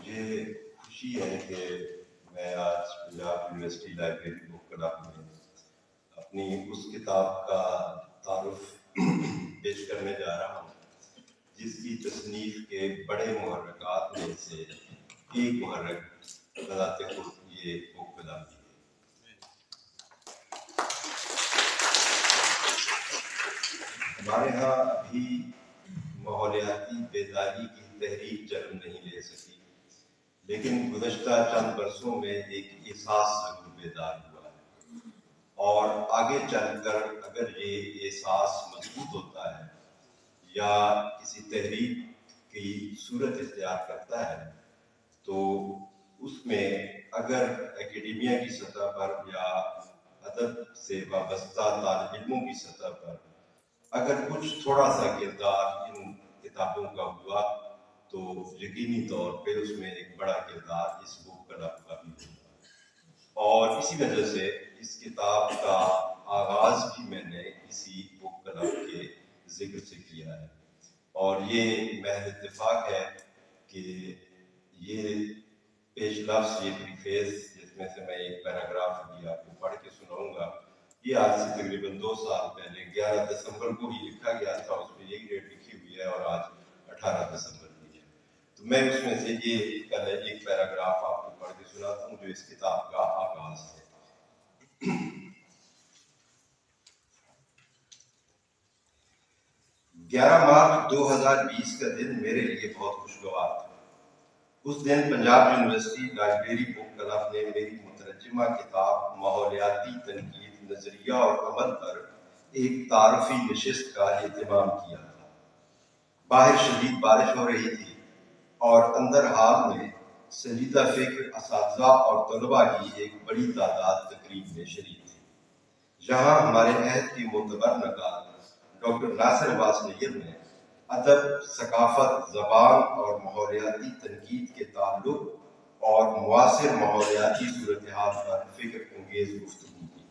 مجھے خوشی ہے کہ میں آج Punjab university library book club میں اپنی اس کتاب کا تعارف پیش کرنے جا رہا ہوں جس کی تصنیف کے بڑے محرکات میں سے ایک محرک بذات خود یہ بک کلب ہے۔ ہمارے ہاں ابھی ماحولیاتی بیداری کی تحریک جنم نہیں لے سکی، لیکن گزشتہ چند برسوں میں ایک احساس ضرور بیدار ہوا ہے، اور آگے چل کر اگر یہ احساس مضبوط ہوتا ہے یا کسی تحریک کی صورت اختیار کرتا ہے تو اس میں اگر اکیڈیمیا کی سطح پر یا ادب سے وابستہ طالب علموں کی سطح پر اگر کچھ تھوڑا سا کردار ان کتابوں کا ہوا تو یقینی طور پہ اس میں ایک بڑا کردار اس بک کلب کا بھی ہوگا، اور اسی وجہ سے اس کتاب کا آغاز بھی میں نے اسی بک کلب کے ذکر سے کیا ہے، اور یہ محض اتفاق ہے کہ یہ پیش لفظ، یہ پریفیس جس میں سے میں ایک پیراگراف بھی آپ کو پڑھ کے سناؤں گا، یہ آج سے تقریباً 2 سال پہلے 11 دسمبر کو ہی لکھا گیا تھا، اس میں یہی ڈیٹ لکھی ہوئی ہے اور آج 18 دسمبر کی ہے۔ تو میں اس میں سے یہ ایک پیراگراف آپ کو پڑھ کے سناتا ہوں جو اس کتاب کا آغاز ہے۔ 11 مارچ 2020 کا دن میرے لیے بہت خوشگوار تھا۔ اس دن Punjab university library book club نے میری مترجمہ کتاب ماحولیاتی تنقید، نظریہ اور عمل پر ایک تعارفی نشست کا اہتمام کیا تھا۔ باہر شدید بارش ہو رہی تھی اور اندر ہال میں سنجیدہ فکر اساتذہ اور طلباء کی ایک بڑی تعداد تقریب میں شریک تھی۔ یہاں ہمارے عہد کے معتبر نقاد ڈاکٹر ناصر عباس نیر نے ادب، ثقافت، زبان اور ماحولیاتی تنقید کے تعلق اور معاصر ماحولیاتی صورتحال پر فکر انگیز گفتگو کی۔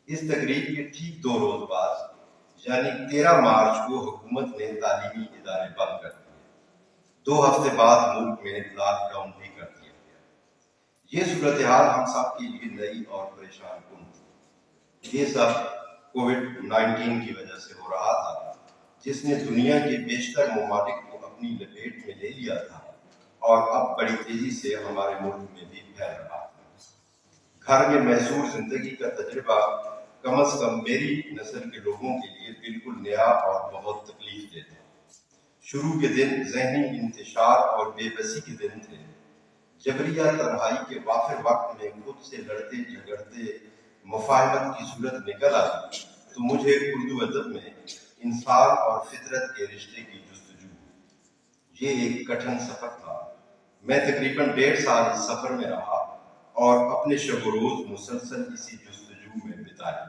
اس تقریب کے ٹھیک 2 روز بعد یعنی 13 مارچ کو حکومت نے تعلیمی ادارے بند کر دیے۔ 2 ہفتے بعد ملک میں لاک ڈاؤن بھی کر دیا گیا۔ یہ صورتحال ہم سب کے لیے نئی اور پریشان کن تھی۔ یہ سب کووڈ-19 کی وجہ سے ہو رہا تھا، جس نے دنیا کے بیشتر ممالک کو اپنی لپیٹ میں لے لیا تھا اور اب بڑی تیزی سے ہمارے ملک میں بھی پھیل رہا تھا۔ گھر میں محصور زندگی کا تجربہ کم از کم میری نسل کے لوگوں کے لیے بالکل نیا اور بہت تکلیف دہ تھا۔ شروع کے دن ذہنی انتشار اور بے بسی کے دن تھے۔ جبریہ تنہائی کے وافر وقت میں خود سے لڑتے جھگڑتے مفاہمت کی صورت نکل آئی تو مجھے اردو ادب میں انسان اور فطرت کے رشتے کی جستجو ہوئی۔ یہ ایک کٹھن سفر تھا۔ میں تقریباً 1.5 سال اس سفر میں رہا اور اپنے شب و روز مسلسل اسی جستجو میں بتائی۔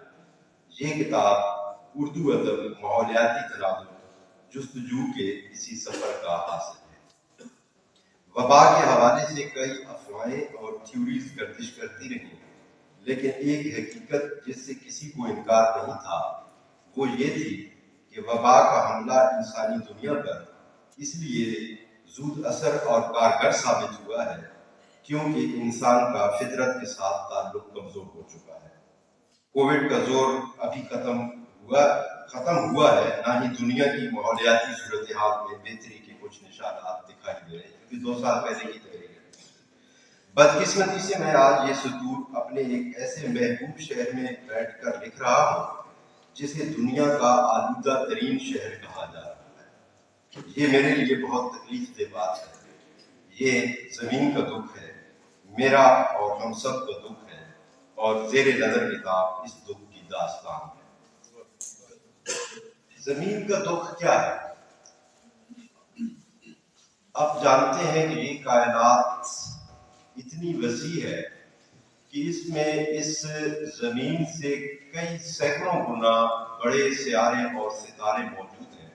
یہ کتاب اردو ادب، ماحولیاتی تناظر، جستجو کے اسی سفر کا حاصل ہے۔ وبا کے حوالے سے کئی افواہیں اور تھیوریز گردش کرتی رہیں، لیکن ایک حقیقت جس سے کسی کو انکار نہیں تھا وہ یہ تھی کہ وبا کا حملہ انسانی دنیا پر اس لیے زود اثر اور کارگر ثابت ہوا ہے کیونکہ انسان کا فطرت کے ساتھ تعلق کمزور ہو چکا ہے۔ کووڈ کا زور ابھی ختم ہوا ہے، نہ ہی دنیا کی ماحولیاتی صورتحال میں بہتری کے کچھ نشانات دکھائی دے رہے ہیں، کیونکہ 2 سال پہلے کی تقریر ہے۔ بدقسمتی سے میں آج یہ سطور اپنے ایک ایسے محبوب شہر میں بیٹھ کر لکھ رہا ہوں جسے دنیا کا آلودہ ترین شہر کہا جا رہا ہے۔ یہ میرے لیے بہت تکلیف دہ بات ہے۔ یہ زمین کا دکھ ہے، میرا اور ہم سب کا دکھ ہے، اور زیر نظر کتاب اس دکھ کی داستان ہے۔ زمین کا دکھ کیا ہے؟ آپ جانتے ہیں کہ یہ کائنات اتنی وسیع ہے کہ اس میں اس زمین سے کئی سینکڑوں گنا بڑے سیارے اور ستارے موجود ہیں،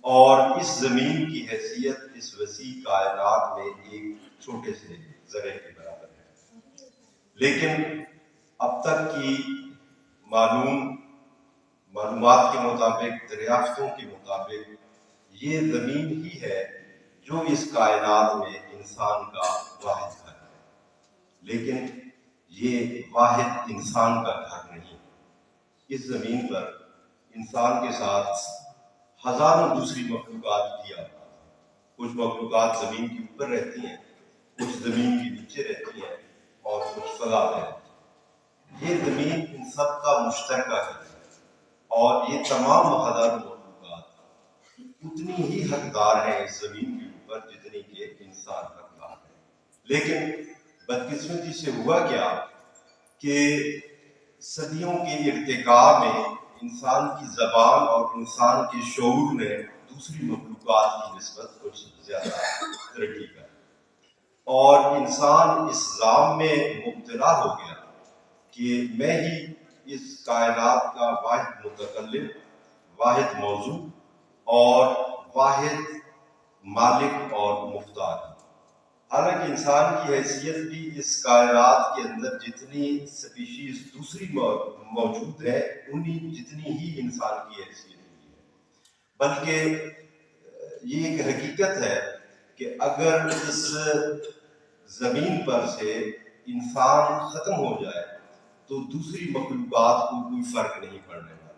اور اس زمین کی حیثیت اس وسیع کائنات میں ایک چھوٹے سے ذرے کے برابر ہے۔ لیکن اب تک کی معلومات کے مطابق، دریافتوں کے مطابق، یہ زمین ہی ہے جو اس کائنات میں انسان کا واحد گھر ہے، لیکن یہ واحد انسان کا گھر نہیں۔ اس زمین پر انسان کے ساتھ ہزاروں دوسری مخلوقات بھی آتی ہیں۔ کچھ مخلوقات زمین کے اوپر رہتی ہیں، کچھ زمین کے نیچے رہتی ہیں، اور کچھ فضا میں رہتی ہیں۔ یہ زمین ان سب کا مشترکہ ہے، اور یہ تمام ہزاروں مخلوقات اتنی ہی حقدار ہیں اس زمین کے اوپر جتنی کہ انسان حقدار ہے۔ لیکن بدقسمتی سے ہوا کیا کہ صدیوں کے ارتقاء میں انسان کی زبان اور انسان کے شعور نے دوسری مخلوقات کی نسبت کچھ زیادہ ترقی کر، اور انسان اس ظلم میں مبتلا ہو گیا کہ میں ہی اس کائنات کا واحد متکلم، واحد موضوع اور واحد مالک اور مختار ہوں۔ حالانکہ انسان کی حیثیت بھی اس کائنات کے اندر جتنی سپیشیز دوسری موجود ہے جتنی ہی انسان کی حیثیت بھی ہے، بلکہ یہ ایک حقیقت ہے کہ اگر اس زمین پر سے انسان ختم ہو جائے تو دوسری مخلوقات کو کوئی فرق نہیں پڑنے والا،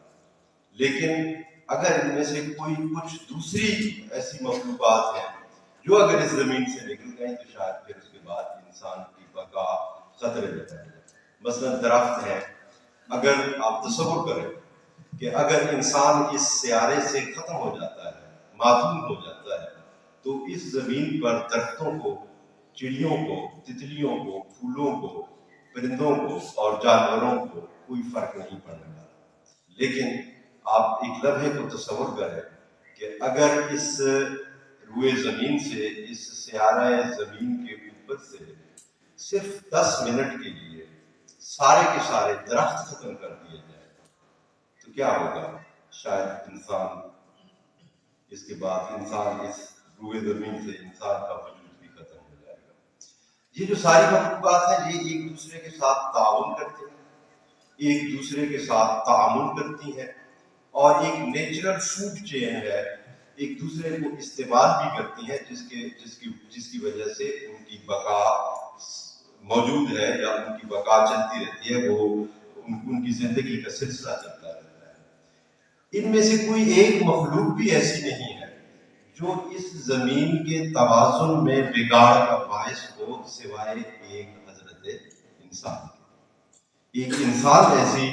لیکن اگر ان میں سے کچھ دوسری ایسی مخلوقات ہیں جو اگر اس زمین سے نکل گئیں تو شاید پھر اس کے بعد انسان کی بقا خطرے میں پڑ جائے۔ مثلا درخت ہیں، اگر آپ تصور کریں کہ اگر انسان اس سیارے سے ختم ہو جاتا ہے، معدوم ہو جاتا ہے، تو اس زمین پر درختوں کو، چڑیوں کو، تتلیوں کو، پھولوں کو، پرندوں کو اور جانوروں کو کوئی فرق نہیں پڑنے والا۔ لیکن آپ ایک لمحے کو تصور کریں کہ اگر اس روئے زمین سے، اس سیارہ زمین کے اوپر سے صرف 10 منٹ کے لیے سارے کے سارے درخت ختم کر دیے جائیں تو کیا ہوگا؟ شاید انسان اس کے بعد انسان اس روئے زمین سے انسان کا وجود بھی ختم ہو جائے گا۔ یہ جو ساری مخلوقات ہیں یہ ایک دوسرے کے ساتھ تعاون کرتے ہیں، ایک دوسرے کے ساتھ تعامل کرتی ہیں، اور ایک نیچرل فوڈ چین ہے، ایک دوسرے کو استعمال بھی کرتی ہیں جس کی وجہ سے ان کی بقا موجود ہے یا ان کی بقا چلتی رہتی ہے، وہ ان کی زندگی کا سلسلہ چلتا رہتا ہے۔ ان میں سے کوئی ایک مخلوق بھی ایسی نہیں ہے جو اس زمین کے توازن میں بگاڑ کا باعث ہو سوائے ایک حضرت انسان کے۔ ایک انسان ایسی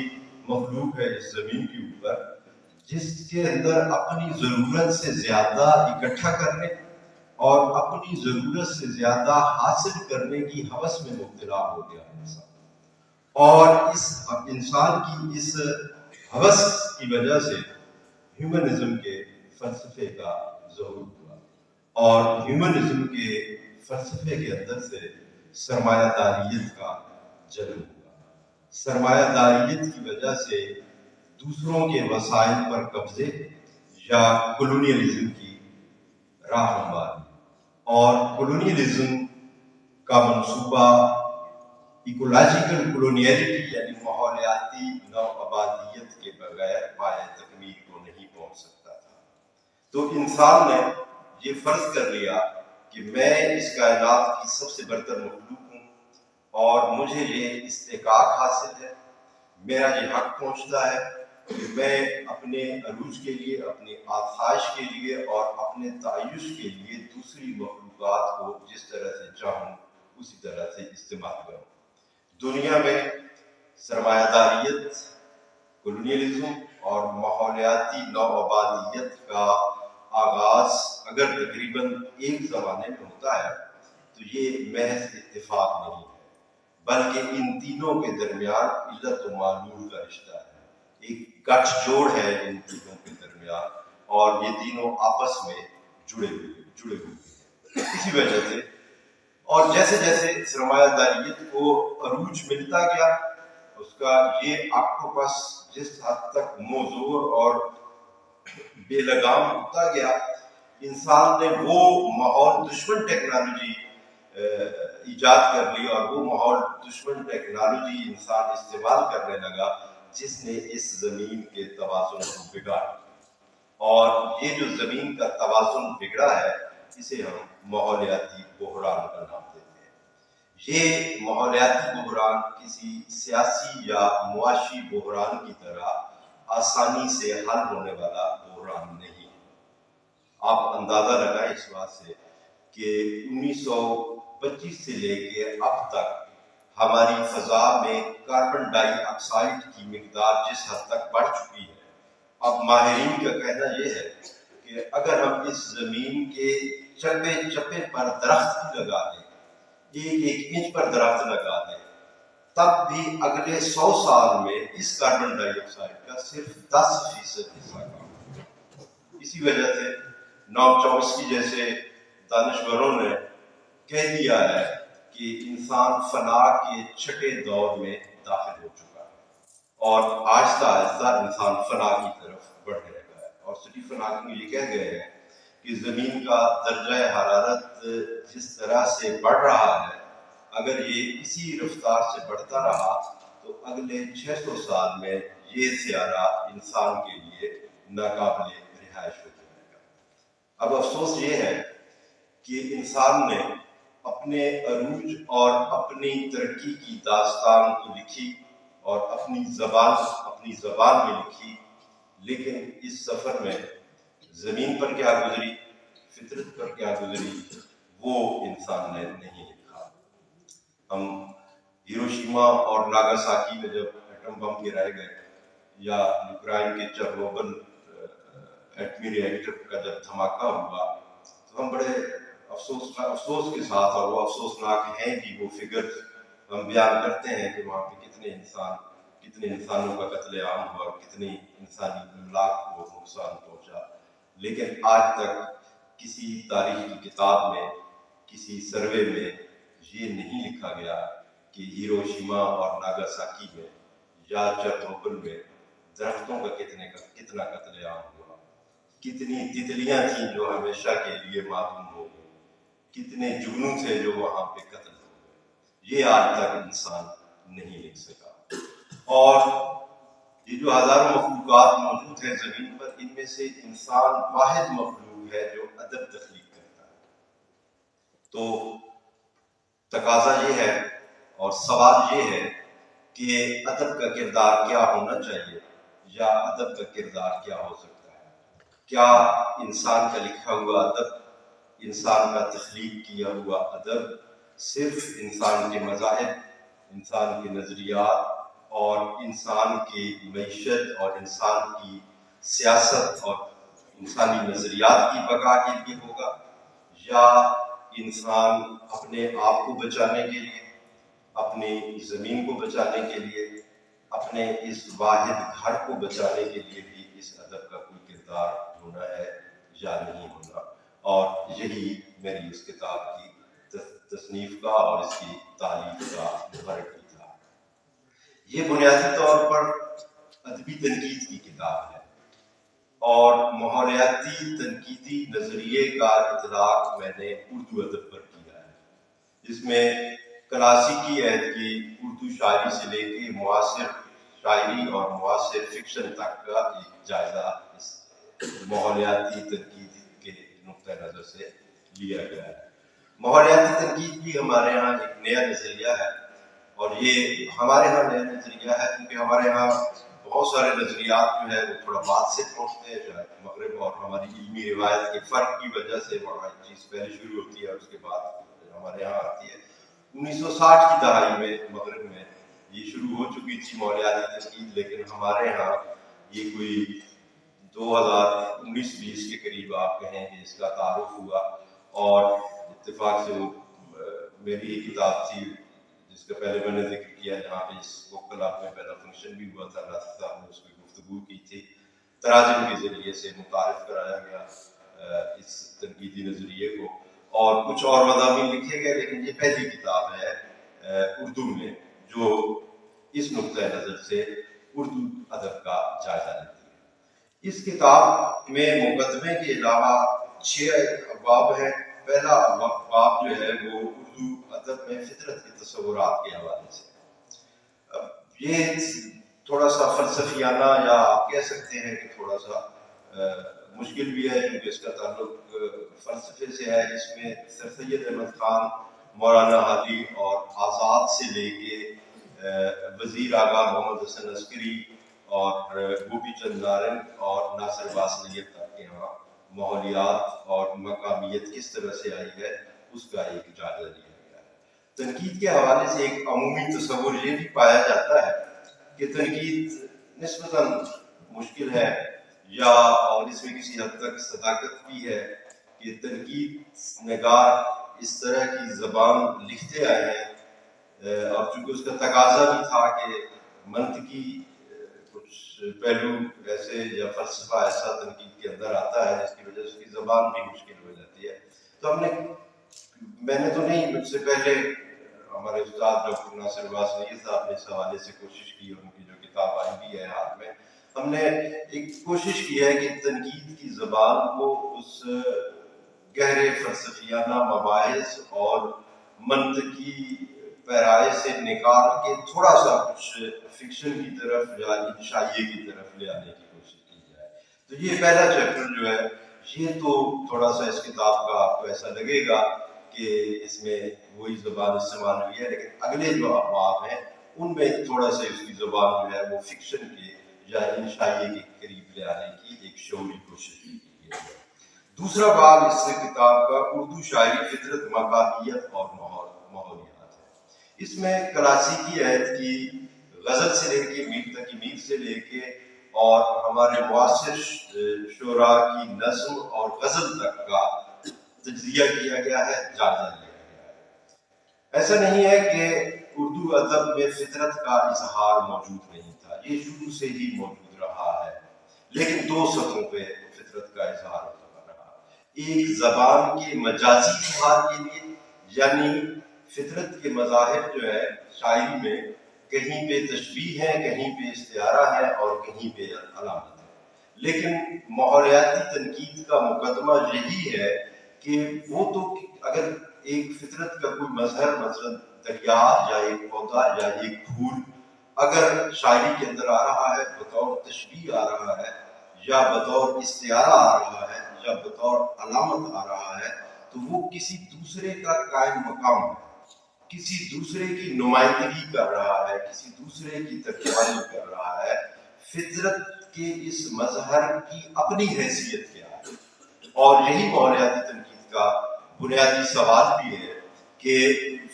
مخلوق ہے اس زمین کے اوپر جس کے اندر اپنی ضرورت سے زیادہ اکٹھا کرنے اور اپنی ضرورت سے زیادہ حاصل کرنے کی ہوس میں مبتلا ہو گیا انسان، اور اس انسان کی اس ہوس کی وجہ سے ہیومنزم کے فلسفے کا ظہور ہوا، اور ہیومنزم کے فلسفے کے اندر سے سرمایہ داریت کا جنم ہوا۔ سرمایہ داریت کی وجہ سے دوسروں کے وسائل پر قبضے یا کولونیلزم کی راہ ہمواری، اور کولونیلزم کا منصوبہ ایکولوجیکل کولونیلٹی یعنی ماحولیاتی نوآبادیت کے بغیر پائے تکمیل کو نہیں پہنچ سکتا تھا۔ تو انسان نے یہ فرض کر لیا کہ میں اس کائنات کی سب سے برتر مخلوق ہوں، اور مجھے یہ استحقاق حاصل ہے، میرا یہ حق پہنچتا ہے کہ میں اپنے عروج کے لیے، اپنی آسائش کے لیے اور اپنے تعیش کے لیے دوسری مخلوقات کو جس طرح سے چاہوں اسی طرح سے استعمال کروں۔ دنیا میں سرمایہ داریت، کولونیلزم اور ماحولیاتی نوآبادیت کا آغاز اگر تقریباً ایک زمانے میں ہوتا ہے تو یہ محض اتفاق نہیں ہے، بلکہ ان تینوں کے درمیان علت و معلول کا رشتہ ہے، ایک گٹھ جوڑ ہے ان تینوں کے درمیان، اور یہ تینوں آپس میں جڑے ہوئے ہیں۔ اسی وجہ سے اور جیسے جیسے سرمایہ داریت کو عروج ملتا گیا، اس کا یہ آکٹوپس جس حد تک موزور اور بے لگام ہوتا گیا، انسان نے وہ ماحول دشمن ٹیکنالوجی ایجاد کر لی، اور وہ ماحول دشمن ٹیکنالوجی انسان استعمال کرنے لگا جس نے اس زمین کے توازن کو بگاڑ دیا۔ اور یہ جو زمین کا توازن بگڑا ہے اسے ہم ماحولیاتی بحران کا نام دیتے ہیں۔ یہ ماحولیاتی بحران کسی سیاسی یا معاشی بحران کی طرح آسانی سے حل ہونے والا بحران نہیں۔ آپ اندازہ لگائیں اس بات سے کہ 1925 سے لے کے اب تک ہماری فضا میں کاربن ڈائی آکسائڈ کی مقدار جس حد تک بڑھ چکی ہے، اب ماہرین کا کہنا یہ ہے کہ اگر ہم اس زمین کے چپے چپے پر درخت بھی لگا دیں، ایک انچ پر درخت لگا دیں، تب بھی اگلے 100 سال میں اس کاربن ڈائی آکسائڈ کا صرف 10% حصہ کام۔ اسی وجہ سے نوم چومسکی جیسے دانشوروں نے کہہ دیا ہے کہ انسان فنا کے چھٹے دور میں داخل ہو چکا ہے اور آہستہ آہستہ انسان فنا کی طرف بڑھ رہا ہے۔ اور اسٹیفن ہاکنگ یہ کہہ گئے ہیں کہ زمین کا درجہ حرارت جس طرح سے بڑھ رہا ہے، اگر یہ اسی رفتار سے بڑھتا رہا تو اگلے 600 سال میں یہ سیارہ انسان کے لیے ناقابل رہائش ہو جائے گا۔ اب افسوس یہ ہے کہ انسان نے اپنے عروج اور اپنی ترقی کی داستان کو لکھی اور اپنی زبان میں لکھی، لیکن اس سفر میں زمین پر کیا گزری، فطرت پر کیا گزری، وہ انسان نے نہیں لکھا۔ ہم ہیروشیما اور ناگاساکی میں جب ایٹم بم گرائے گئے یا یوکرائن کے چرنوبل ایٹمی ری ایکٹر کا جب دھماکہ ہوا تو ہم بڑے افسوس کے ساتھ، اور وہ افسوسناک ہیں کہ وہ فگر ہم بیان کرتے ہیں کہ وہاں پہ کتنے انسانوں کا قتل عام ہوا اور کتنی انسانی املاک کو نقصان پہنچا، لیکن آج تک کسی تاریخ کی کتاب میں، کسی سروے میں یہ نہیں لکھا گیا کہ ہیروشیما اور ناگاساکی میں یا چرنوبل میں درختوں کا کتنا قتل عام ہوا، کتنی تتلیاں تھیں جو ہمیشہ کے لیے معدوم ہو گئی، کتنے جگنو تھے جو وہاں پہ قتل ہو گئے، یہ آج تک انسان نہیں لکھ سکا۔ اور یہ جو ہزاروں مخلوقات موجود ہیں زمین پر، ان میں سے انسان واحد مخلوق ہے جو ادب تخلیق کرتا ہے۔ تو تقاضا یہ ہے اور سوال یہ ہے کہ ادب کا کردار کیا ہونا چاہیے، یا ادب کا کردار کیا ہو سکتا ہے؟ کیا انسان کا لکھا ہوا ادب، انسان کا تخلیق کیا ہوا ادب صرف انسان کے مذاہب، انسان کے نظریات اور انسان کی معیشت اور انسان کی سیاست اور انسانی نظریات کی بقا کے لیے ہوگا، یا انسان اپنے آپ کو بچانے کے لیے، اپنی زمین کو بچانے کے لیے، اپنے اس واحد گھر کو بچانے کے لیے بھی اس ادب کا کوئی کردار ہونا ہے یا نہیں ہونا؟ اور یہی میری اس کتاب کی تصنیف کا اور اس کی تالیف کا محرک بھی تھا۔ یہ بنیادی طور پر ادبی تنقید کی کتاب ہے اور ماحولیاتی تنقیدی نظریے کا اطلاق میں نے اردو ادب پر کیا ہے، جس میں کلاسیکی عہد کی اردو شاعری سے لے کے معاصر شاعری اور معاصر فکشن تک کا ایک جائزہ اس ماحولیاتی تنقید کے نقطہ نظر سے لیا گیا ہے۔ ماحولیاتی تنقید بھی ہمارے ہاں ایک نیا نظریہ ہے، اور یہ ہمارے ہاں نیا نظریہ ہے کیونکہ ہمارے ہاں بہت سارے نظریات جو ہے وہ تھوڑا بعد سے پہنچتے ہیں، شاید مغرب اور ہماری علمی روایت کے فرق کی وجہ سے وہاں چیز پہلے شروع ہوتی ہے اور اس کے بعد ہمارے یہاں آتی ہے۔ 1960 کی دہائی میں مغرب میں یہ شروع ہو چکی تھی ماحولیاتی تنقید، لیکن ہمارے ہاں یہ کوئی 2019-20 کے قریب آپ کہیں کہ اس کا تعارف ہوا، اور اتفاق سے وہ میری ایک کتاب تھی جس کا پہلے میں نے ذکر کیا، جہاں پہ اس بک کلب میں پہلا فنکشن بھی ہوا تھا، ناصر صاحب نے اس کی گفتگو کی تھی، تراجم کے ذریعے سے متعارف کرایا گیا اس تنقیدی نظریے کو، اور کچھ اور مضامین لکھے گئے، لیکن یہ پہلی کتاب ہے اردو میں جو اس نقطۂ نظر سے اردو ادب کا جائزہ لیتی ہے۔ اس کتاب میں مقدمے کے علاوہ 6 ابواب ہیں۔ پہلا باب جو ہے وہ اردو ادب میں فطرت کے تصورات کے حوالے سے، یہ تھوڑا سا فلسفیانہ، یا آپ کہہ سکتے ہیں کہ تھوڑا سا مشکل بھی ہے کیونکہ اس کا تعلق فلسفے سے ہے. اس میں سر سید احمد خان، مولانا حالی اور آزاد سے لے کے وزیر اعلیٰ محمد حسن عسکری اور گوپی چند نارنگ اور ناصر عباس نیب تک کے یہاں ماحولیات اور مقامیت کس طرح سے آئی ہے اس کا ایک جائزہ لیا گیا ہے. تنقید کے حوالے سے ایک عمومی تصور یہ بھی پایا جاتا ہے کہ تنقید نسبتاً مشکل ہے، یا اور اس میں کسی حد تک صداقت بھی ہے کہ تنقید نگار اس طرح کی زبان لکھتے آئے ہیں، اور چونکہ اس کا تقاضا بھی تھا کہ منطقی کچھ پہلو ایسے یا فلسفہ ایسا تنقید کے اندر آتا ہے جس کی وجہ سے اس کی زبان بھی مشکل ہو جاتی ہے. تو میں نے تو نہیں، مجھ سے پہلے ہمارے استاد ڈاکٹر ناصر عباس نیب صاحب نے اس حوالے سے کوشش کی، ان کی جو کتاب آئی بھی ہے ہاتھ میں، ہم نے ایک کوشش کی ہے کہ تنقید کی زبان کو اس گہرے فلسفیانہ مباحث اور منطقی پیرائے سے نکال کے تھوڑا سا کچھ فکشن کی طرف یا انشائیے کی طرف لے آنے کی کوشش کی جائے. تو یہ پہلا چیپٹر جو ہے یہ تو تھوڑا سا اس کتاب کا آپ کو ایسا لگے گا کہ اس میں وہی زبان استعمال ہوئی ہے، لیکن اگلے جو ابواب ہیں ان میں تھوڑا سا اس کی زبان جو ہے وہ فکشن کے یا انشائیے کے قریب لے آنے کی ایک شعوری کوشش کی گئی ہے. دوسرا باب اس کتاب کا اردو شاعری، فطرت، مقامیت اور ماحولیات ہے. اس میں کلاسیکی عہد کی غزل سے لے کے میر تک، میر سے لے کے اور ہمارے معاصر شعراء کی نظم اور غزل تک کا تجزیہ کیا گیا ہے، جائزہ لیا گیا ہے. ایسا نہیں ہے کہ اردو ادب میں فطرت کا اظہار موجود نہیں تھا، یہ شروع سے ہی موجود رہا ہے، لیکن دو سطحوں پہ فطرت کا اظہار ہوتا رہا. ایک زبان کے مجازی اظہار کے لیے، یعنی فطرت کے مظاہر جو ہے شاعری میں کہیں پہ تشبیہ ہے، کہیں پہ استعارہ ہے اور کہیں پہ علامت ہے. لیکن ماحولیاتی تنقید کا مقدمہ یہی ہے کہ وہ تو اگر ایک فطرت کا کوئی مظہر، مثلا دریا یا ایک پودا یا ایک پھول اگر شاعری کے اندر آ رہا ہے بطور تشبیہ آ رہا ہے یا بطور استعارہ آ رہا ہے یا بطور علامت آ رہا ہے، تو وہ کسی دوسرے کا قائم مقام ہے، کسی دوسرے کی نمائندگی کر رہا ہے، کسی دوسرے کی ترجمانی کر رہا ہے. فطرت کے اس مظہر کی اپنی حیثیت کیا ہے؟ اور یہی ماحولیاتی تنقید کا بنیادی سوال بھی ہے کہ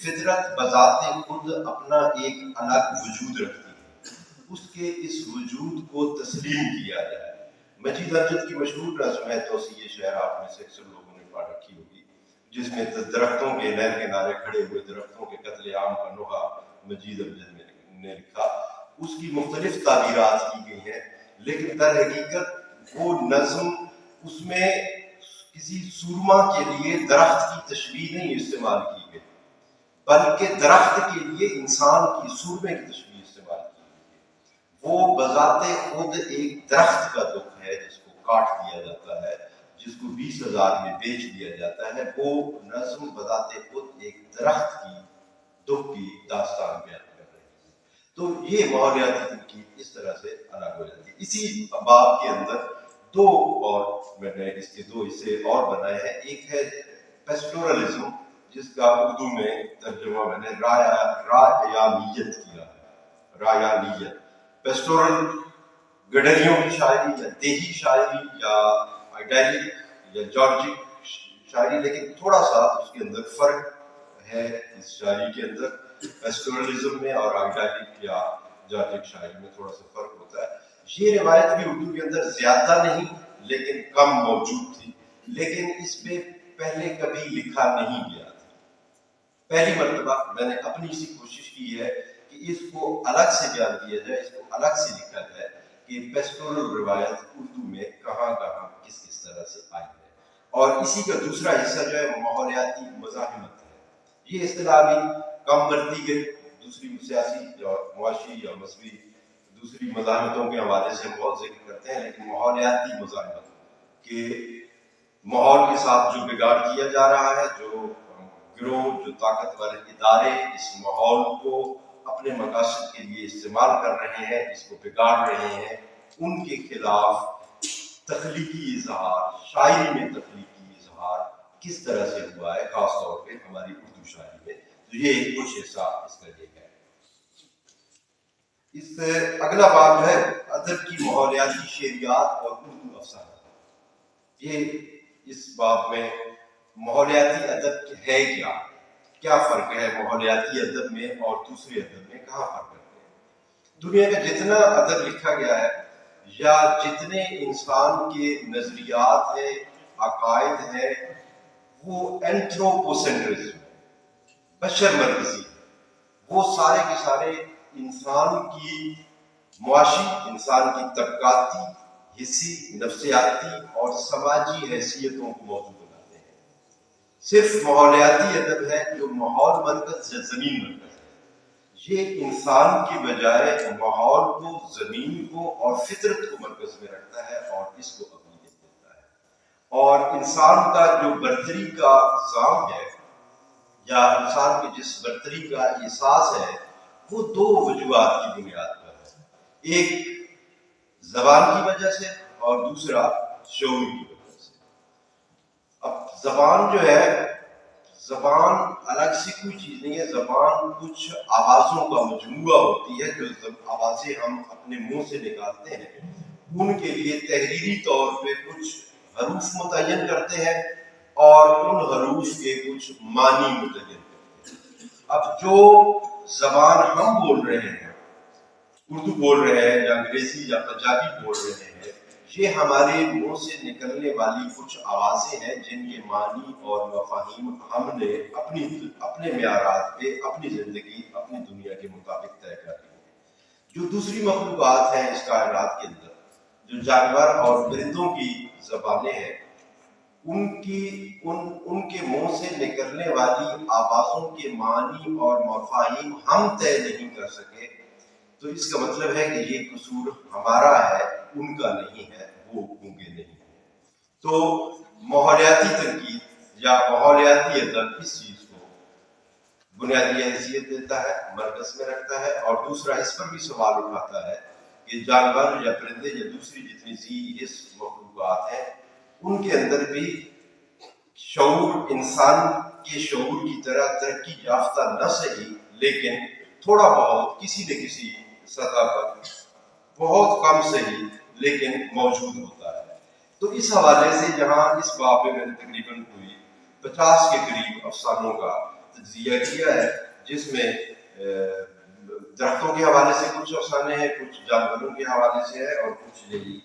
فطرت بذات خود اپنا ایک الگ وجود رکھتی ہے، اس کے اس وجود کو تسلیم کیا جائے. مجید امجد کی مشہور نظم ہے توسیع شہر، آپ میں سے اکثر لوگوں نے پڑھ رکھی ہوگی، جس میں درختوں کے نہر کنارے کھڑے ہوئے درختوں کے قتل عام کا نوحہ مجید امجد نے لکھا. اس کی مختلف تعبیرات کی گئی ہیں، لیکن در حقیقت وہ نظم اس میں کسی سورما کے لیے درخت کی تشبیہ نہیں استعمال کی گئی، بلکہ درخت کے لیے انسان کی سورمے کی تشبیہ استعمال کی گئی. وہ بذات خود ایک درخت کا دکھ ہے جس کو کاٹ دیا جاتا ہے، جس کو 20,000 میں بیچ دیا جاتا ہے. وہ نظم بذات خود ایک درخت کی دکھ کی داستان بیان کر رہی ہے. تو یہ ماحولیاتی تنقید اس طرح سے الگ ہو جاتی ہے. اسی باب کے اندر دو اور میں نے اس کے دو حصے اور بنائے ہیں. ایک ہے پیسٹورلزم، جس کا اردو میں ترجمہ میں نے رایانیت کیا ہے. رایانیت، پیسٹورل گڈریوں کی شاعری یا دیہی شاعری یا آئیڈیلک یا جارجک شاعری، لیکن تھوڑا سا اس کے اندر فرق ہے. اس شاعری کے اندر پیسٹورلزم میں اور آئیڈیلک یا جارجک شاعری میں تھوڑا سا فرق ہوتا ہے. یہ روایت بھی اردو کے اندر زیادہ نہیں لیکن کم موجود تھی، لیکن اس پہ پہلے کبھی لکھا نہیں گیا تھا. پہلی مرتبہ میں نے اپنی سی کوشش کی ہے کہ اس کو الگ سے بیان کیا جائے، اس کو الگ سے لکھا جائے کہ پیسٹورل روایت اردو میں کہاں کہاں کس کس طرح سے آئی ہے. اور اسی کا دوسرا حصہ جو ہے ماحولیاتی مزاحمت ہے. یہ اصطلاح بھی کم برتی گئی، دوسری سیاسی یا معاشی یا مذہبی دوسری مزاحمتوں کے حوالے سے بہت ذکر کرتے ہیں، لیکن ماحولیاتی مزاحمت کہ ماحول کے ساتھ جو بگاڑ کیا جا رہا ہے، جو گروہ، جو طاقتور ادارے اس ماحول کو اپنے مقاصد کے لیے استعمال کر رہے ہیں، اس کو بگاڑ رہے ہیں، ان کے خلاف تخلیقی اظہار، شاعری میں تخلیقی اظہار کس طرح سے ہوا ہے، خاص طور پہ ہماری اردو شاعری میں. تو یہ کچھ حصہ اس کا یہ ہے. اس اگلا باب جو ہے ادب کی ماحولیاتی شعریات اور اردو افسانہ. یہ اس باب میں ماحولیاتی ادب ہے کیا فرق ہے ماحولیاتی ادب میں اور دوسرے ادب میں، کہاں فرق کرتے ہیں. دنیا کا جتنا ادب لکھا گیا ہے یا جتنے انسان کے نظریات ہیں، عقائد ہیں، وہ اینتھروپوسینٹرزم، بشر مرکزی، وہ سارے کے سارے انسان کی معاشی، انسان کی طبقاتی، حسی، نفسیاتی اور سماجی حیثیتوں کو موضوع بناتے ہیں. صرف ماحولیاتی ادب ہے جو ماحول مرکز یا زمین مرکز ہے. یہ انسان کی بجائے ماحول کو، زمین کو اور فطرت کو مرکز میں رکھتا ہے اور اس کو اہمیت دیتا ہے. اور انسان کا جو برتری کا ذام ہے یا انسان کے جس برتری کا احساس ہے وہ دو وجوہات کی بنیاد پر ہے. ایک زبان کی وجہ سے اور دوسرا شعور کی وجہ سے. اب زبان جو ہے، زبان الگ سے کوئی چیز نہیں ہے. زبان کچھ آوازوں کا مجموعہ ہوتی ہے جو آوازیں ہم اپنے منہ سے نکالتے ہیں. ان کے لیے تحریری طور پہ کچھ حروف متعین کرتے ہیں اور ان حروف کے کچھ معنی متعین کرتے ہیں. اب جو زبان ہم بول رہے ہیں، اردو بول رہے ہیں یا انگریزی یا پنجابی بول رہے ہیں، یہ ہمارے منہ سے نکلنے والی کچھ آوازیں ہیں جن کے معنی اور مفاہیم ہم نے اپنے معیارات پہ اپنی زندگی، اپنی دنیا کے مطابق طے کر لی ہیں. جو دوسری مخلوقات ہیں اس کائنات کے اندر، جو جانور اور پرندوں کی زبانیں ہیں، ان کے منہ سے نکلنے والی آوازوں کے معنی اور مفاہیم ہم طے نہیں کر سکے. تو اس کا مطلب ہے کہ یہ قصور ہمارا ہے، ان کا نہیں ہے، وہ گونگے نہیں ہیں. تو ماحولیاتی تنقید یا ماحولیاتی ادب اس چیز کو بنیادی حیثیت دیتا ہے، مرکز میں رکھتا ہے، اور دوسرا اس پر بھی سوال اٹھاتا ہے کہ جانور یا پرندے یا دوسری جتنی ذی حس مخلوقات ہیں ان کے اندر بھی شعور انسان کے شعور کی طرح ترقی یافتہ نہ صحیح لیکن تھوڑا بہت کسی نہ کسی سطح پر بہت کم صحیح لیکن موجود ہوتا ہے. تو اس حوالے سے یہاں اس باب میں نے تقریباً کوئی 50 کے قریب افسانوں کا تجزیہ کیا ہے، جس میں درختوں کے حوالے سے کچھ افسانے ہیں، کچھ جانوروں کے حوالے سے ہے اور کچھ یہی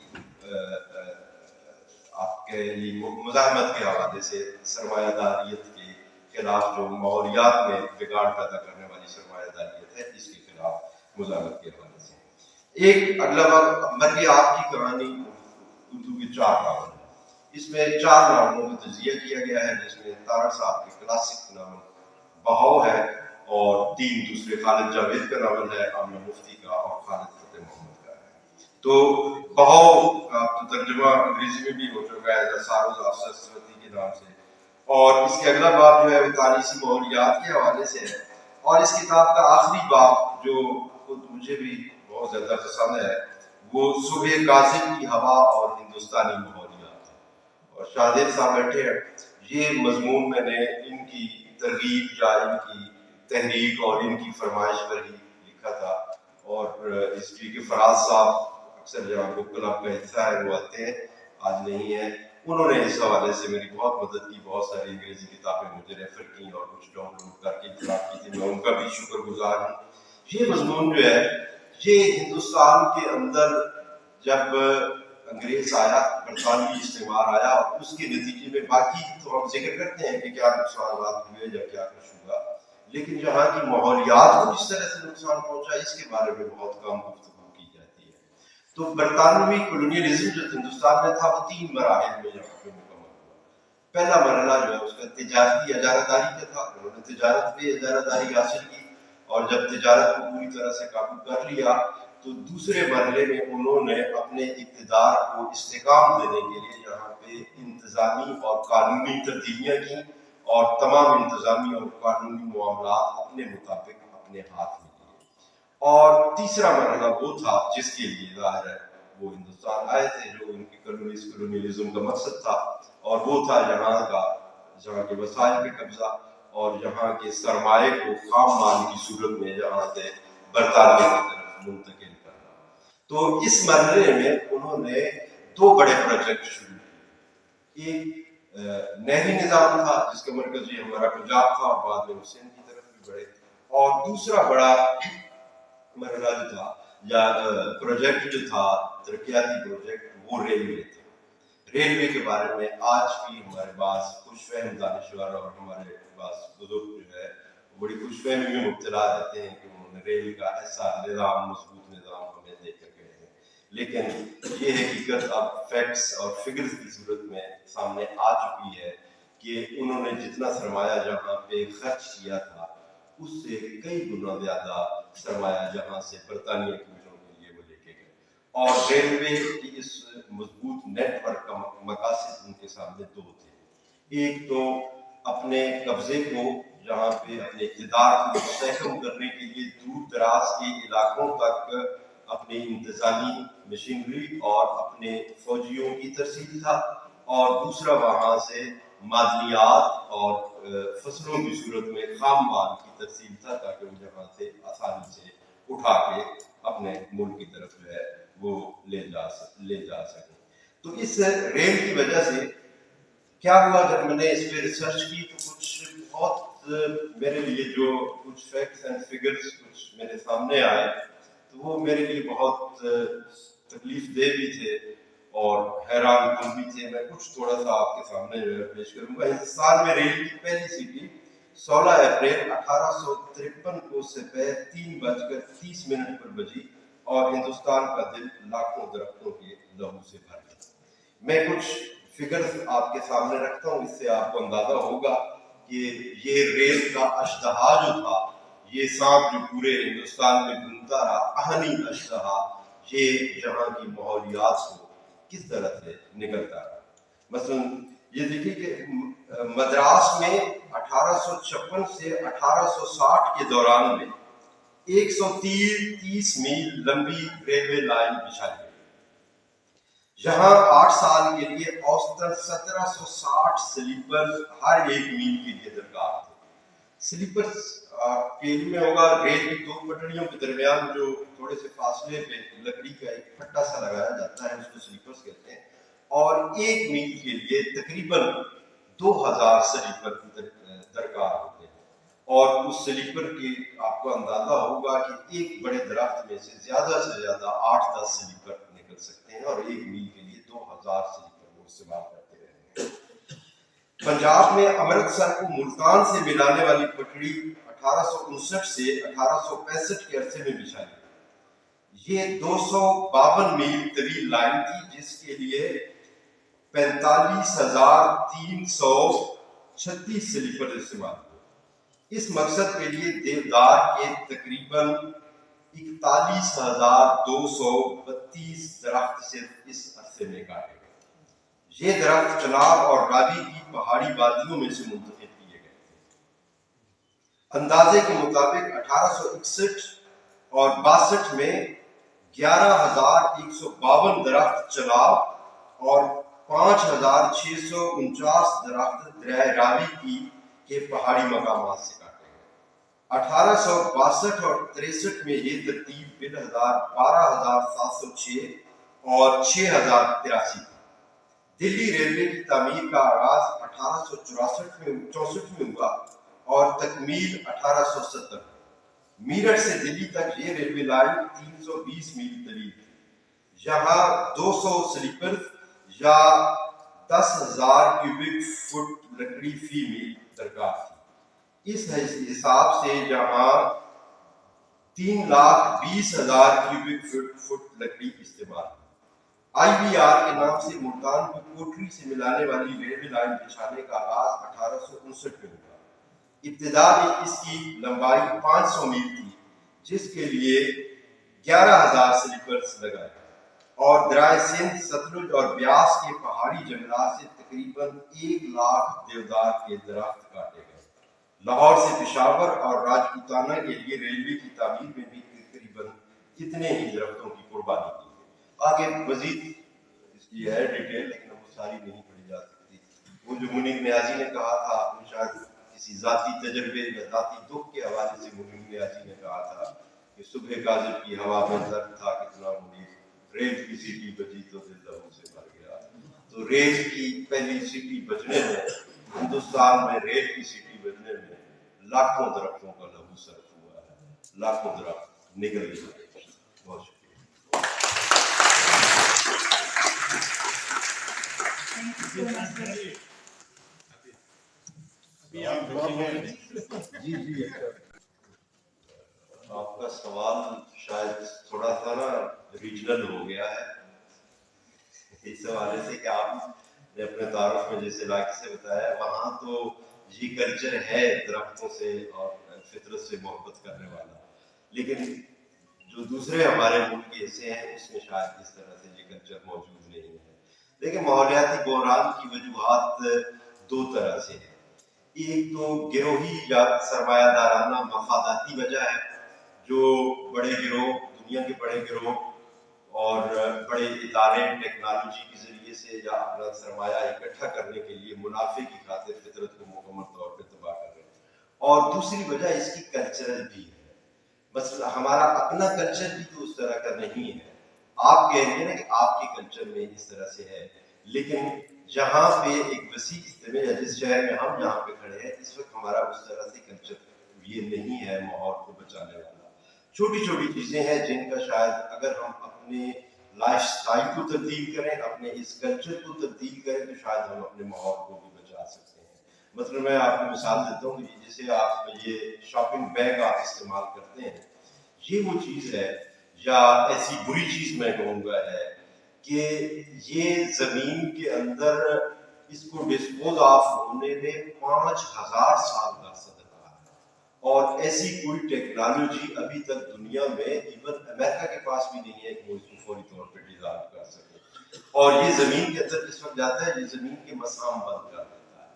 آپ کے لیے مزاحمت کے حوالے سے سرمایہ داریت کے خلاف، جو ماحولیات میں بگاڑ پیدا کرنے والی سرمایہ داریت ہے، اس کے خلاف مزاحمت کے حوالے سے. ایک اگلا وقت مرگ آپ کی کہانی اردو کی 4 ناول ہے. اس میں 4 ناولوں کا تجزیہ کیا گیا ہے، جس میں تارڑ صاحب کے کلاسک ناول بہاؤ ہے اور 3 دوسرے خالد جاوید کا ناول ہے، عامر مفتی کا اور خالد فتح محمد کا ہے. تو بہاؤ کا ترجمہ انگریزی میں بھی ہو چکا ہے The Sorrows of Saraswati کے نام سے، اور اس کے اگلا باب جو ہے تاریخی ماحولیات کے حوالے سے ہے. اور اس کتاب کا آخری باب جو خود مجھے بھی بہت زیادہ پسند ہے وہ صبح کاظم کی ہوا اور ہندوستانی ماحولیات ہے. اور شاہدیر صاحب بیٹھے ہیں. یہ مضمون میں نے ان کی ترغیب یا ان کی تحریک اور ان کی فرمائش پر ہی لکھا تھا. اور اس کی فراز صاحب اکثر جہاں بک کلب کا حصہ ہے وہ آتے ہیں، آج نہیں ہے. انہوں نے اس حوالے سے میری بہت مدد کی، بہت ساری انگریزی کتابیں مجھے ریفر کی اور کچھ ڈاؤن لوڈ کر کے اطلاع کی تھی. میں ان کا بھی شکر گزار ہوں. یہ مضمون جو ہے یہ ہندوستان کے اندر جب انگریز آیا، برطانوی استعمار آیا، اور اس کے نتیجے میں باقی تو ہم ذکر کرتے ہیں کہ کیا نقصانات ہوئے یا کیا کچھ ہوا، لیکن جہاں کی ماحولیات کو جس طرح سے نقصان پہنچا اس کے بارے میں بہت کم گفتگو کی جاتی ہے. تو برطانوی کولونیلزم جو ہندوستان میں تھا وہ 3 مراحل میں یہاں پہ مکمل ہوا. پہلا مرحلہ جو ہے اس کا تجارتی اجارہ داری کا تھا. انہوں نے تجارت پہ اجارہ داری حاصل کی، اور جب تجارت کو پوری طرح سے قابو کر لیا تو دوسرے مرحلے میں انہوں نے اپنے اقتدار کو استحکام دینے کے لیے یہاں پہ انتظامی اور قانونی تبدیلیاں کی، اور تمام انتظامی اور قانونی معاملات اپنے مطابق اپنے ہاتھ میں لیے. اور تیسرا مرحلہ وہ تھا جس کے لیے ظاہر ہے وہ ہندوستان آئے تھے، جو ان کی کلونیلزم کا مقصد تھا، اور وہ تھا جہاں کے وسائل پہ قبضہ اور جہاں کے سرمایہ کو خام مال کی صورت میں جہاں سے برطانیہ کی طرف منتقل کرنا۔ تو اس مرحلے میں انہوں نے دو بڑے پروجیکٹ شروع کیے۔ ایک نہری نظام تھا جس کا مرکز یہ ہمارا پنجاب تھا، اور بعد میں حسین کی طرف بھی بڑھے، اور دوسرا بڑا مرحلہ جو تھا یا پروجیکٹ جو تھا، ترقیاتی پروجیکٹ، وہ ریلوے تھا۔ ریلوے کے بارے میں آج بھی ہمارے پاس خوش فہم دانشور اور ہمارے پاس بزرگ جو ہے بڑی خوش فہمی میں مبتلا رہتے ہیں کہ انہوں نے ریل کا ایسا نظام، مضبوط نظام ہمیں دے کر گئے ہیں، لیکن یہ حقیقت اب فیکٹس اور فگرز کی صورت میں سامنے آ چکی ہے کہ انہوں نے جتنا سرمایہ جہاں پہ خرچ کیا تھا اس سے کئی گنا زیادہ سرمایہ جہاں سے برطانیہ کی مشنوں کے لیے وہ لے کے گئے، اور ریلوے کی اس مضبوط نیٹ ورک کا مقاصد ان کے سامنے دو تھے۔ ایک تو اپنے قبضے کو جہاں پہ اپنے اقتدار کو مستحکم کرنے کے لیے دور دراز کے علاقوں تک اپنی انتظامی مشینری اور اپنے فوجیوں کی ترسیل تھا، اور دوسرا وہاں سے معدنیات اور فصلوں کی صورت میں خام مال کی ترسیل تھا، تاکہ وہ جہاں سے آسانی سے اٹھا کے اپنے ملک کی طرف جو ہے وہ لے جا سکیں۔ تو اس ریل کی وجہ سے کیا ہوا، جب میں نے اس پہ ریسرچ کی تو کچھ بہت میرے لیے جو کچھ فیکٹس اینڈ فگرز کچھ میرے سامنے آئے تو وہ میرے لیے بہت تکلیف دہ بھی تھے اور حیران کن بھی تھے۔ میں کچھ تھوڑا سا آپ کے سامنے جو ہے پیش کروں گا۔ ہندوستان میں ریل کی پہلی سیٹی 16 اپریل 1853 کو صبح 3:30 پر بجی، اور ہندوستان کا دل لاکھوں درختوں کے لہو سے بھر گیا۔ میں کچھ فگرز آپ کے سامنے رکھتا ہوں، اس سے آپ کو اندازہ ہوگا کہ یہ ریل کا اشتہا جو تھا، یہ سانپ جو پورے ہندوستان میں گھومتا رہا، اہنی اشتہا، یہ جہاں کی ماحولیات کو کس طرح سے نگلتا رہا۔ مثلا یہ دیکھیے کہ مدراس میں 1856 سے 1860 کے دوران میں 130 میل لمبی ریلوے لائن بچھائی گئی، جہاں 8 سال کے لیے اوسطاً 1760 سلیپر ہر ایک میل کے لیے درکار تھے۔ سلیپر کے لیے ہوگا ریل کی دو پٹڑیوں کے درمیان جو تھوڑے سے فاصلے پہ لکڑی کا ایک پھٹا سا لگایا جاتا ہے، اس کو سلیپرز کہتے ہیں، اور ایک میل کے لیے تقریباً 2000 سلیپر درکار ہوتے ہیں، اور اس سلیپر کی آپ کو اندازہ ہوگا کہ ایک بڑے درخت میں سے زیادہ 8-10 سلیپر نکل سکتے ہیں، اور ایک میل کے لیے 2000 سلیپر وہ استعمال کرتے رہتے ہیں۔ پنجاب میں امرتسر کو ملتان سے ملانے والی پٹڑی 1859 سے 1865 کے عرصے میں بچھائی گئی۔ یہ 252 میل طویل لائن تھی، جس کے لیے 45,336 سلیپر استعمال ہوئے۔ اس مقصد کے لیے دیودار کے تقریباً 41,232 درخت صرف اس عرصے میں کاٹے گئے۔ یہ درخت چناب اور راوی کی پہاڑی وادیوں میں سے منتخب کیے گئے تھے۔ اندازے کے مطابق 1861 اور 62 میں 11,152 درخت چناب اور 5,649 درخت دریائے راوی کے پہاڑی مقامات سے کاٹے گئے۔ 1862 اور 63 میں یہ ترتیب بالہزار 12,706 اور 6,083 تھی۔ دلی ریلوے کی تعمیر کا آغاز 1864 میں ہوا اور تکمیل 1870 میں۔ میرٹھ سے دلی تک یہ ریلوے لائن 320 میل طویل تھی، جہاں 200 سلیپر یا 10,000 کیوبک فٹ لکڑی فی میل درکار تھی۔ اس حساب سے جہاں 3,20,000 کیوبک فٹ لکڑی استعمال ہوئی۔ آئی بی آر کے نام سے ملتان کو کوٹری سے ملانے والی ریلوے لائن بچھانے کا آغاز 1859 میں ہوا۔ ابتدا میں اس کی لمبائی 500 میل تھی، جس کے لیے 11,000 سلیپرز لگائے، اور درائے سندھ، ستلج اور بیاس کے پہاڑی جنگلات سے تقریباً 1,00,000 دیودار کے درخت کاٹے گئے۔ لاہور سے پشاور اور راجپوتانہ کے لیے ریلوے کی تعمیر میں بھی تقریباً اتنے ہی درختوں کی قربانی کی گئی۔ آگے مزید اس کی ہے ڈیٹیل، لیکن وہ ساری نہیں پڑھی جا سکتی. وہ جو منیر نیازی نے کہا تھا، وہ شاید کسی ذاتی تجربے یا ذاتی دکھ کے حوالے سے منیر نیازی نے کہا تھا کہ صبح کاذب کی ہوا میں درد تھا کتنا منیر، ریت کی سیٹی بجی تو دل لہو سے بھر گیا. تو ریت کی پہلی سیٹی بجنے میں، ہندوستان میں ریت کی سیٹی بجنے میں لاکھوں درختوں کا لہو صرف ہوا ہے، لاکھوں درخت نگل گئے. بہت شکریہ. جی آپ کا سوال شاید تھوڑا سا نا ریجنل ہو گیا ہے اس حوالے سے کہ آپ نے اپنے تعارف میں جیسے علاقے سے بتایا، وہاں تو یہ کلچر ہے درختوں سے اور فطرت سے محبت کرنے والا، لیکن جو دوسرے ہمارے ملک ایسے ہیں اس میں شاید اس طرح سے یہ کلچر موجود نہیں ہے. لیکن ماحولیاتی بحران کی وجوہات دو طرح سے ہیں. ایک تو گروہی یا سرمایہ دارانہ مفاداتی وجہ ہے، جو بڑے گروہ، دنیا کے بڑے گروہ اور بڑے ادارے ٹیکنالوجی کے ذریعے سے یا اپنا سرمایہ اکٹھا کرنے کے لیے منافع کی خاطر فطرت کو مکمل طور پہ تباہ کر رہے ہیں. اور دوسری وجہ اس کی کلچرل بھی ہے. بس ہمارا اپنا کلچر بھی تو اس طرح کا نہیں ہے. آپ کہہ رہے ہیں نا کہ آپ کے کلچر میں اس طرح سے ہے، لیکن جہاں پہ ایک وسیع اجتماع ہے، جس شہر میں ہم جہاں پہ کھڑے ہیں اس وقت ہمارا اس طرح سے کلچر یہ نہیں ہے ماحول کو بچانے والا. چھوٹی چھوٹی چیزیں ہیں جن کا شاید اگر ہم اپنے لائف سٹائل کو تبدیل کریں، اپنے اس کلچر کو تبدیل کریں، تو شاید ہم اپنے ماحول کو بھی بچا سکتے ہیں. مثلا میں آپ کو مثال دیتا ہوں کہ جیسے آپ یہ شاپنگ بیگ آپ استعمال کرتے ہیں، یہ وہ چیز ہے یا ایسی بری چیز میں کہوں گا ہے کہ یہ زمین کے اندر اس کو ڈسپوز آف ہونے میں 5000 سال کا عرصہ لگا ہے، اور ایسی کوئی ٹیکنالوجی ابھی تک دنیا میں ایون امریکہ کے پاس بھی نہیں ہے کہ وہ اس کو فوری طور پہ ڈیزالو کر سکے. اور یہ زمین کے اندر جس وقت جاتا ہے یہ زمین کے مسام بند کر دیتا ہے،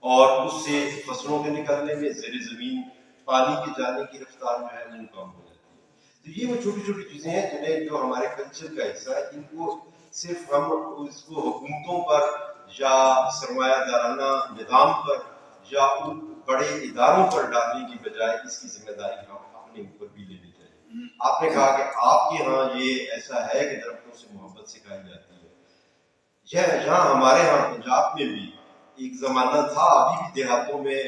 اور اس سے فصلوں کے نکلنے میں زیر زمین پانی کے جانے کی رفتار جو ہے وہ کم ہو جاتی ہے. تو یہ وہ چھوٹی چھوٹی چیزیں ہیں جنہیں جو ہمارے کلچر کا حصہ ہے، ان کو صرف ہم اس کو حکومتوں پر یا سرمایہ دارانہ نظام پر یا ان بڑے اداروں پر ڈالنے کی بجائے اس کی ذمہ داری ہم اپنے اوپر بھی لینی چاہیے. آپ نے کہا کہ آپ کے ہاں یہ ایسا ہے کہ درختوں سے محبت سکھائی جاتی ہے. یہاں ہمارے ہاں پنجاب میں بھی ایک زمانہ تھا، ابھی بھی دیہاتوں میں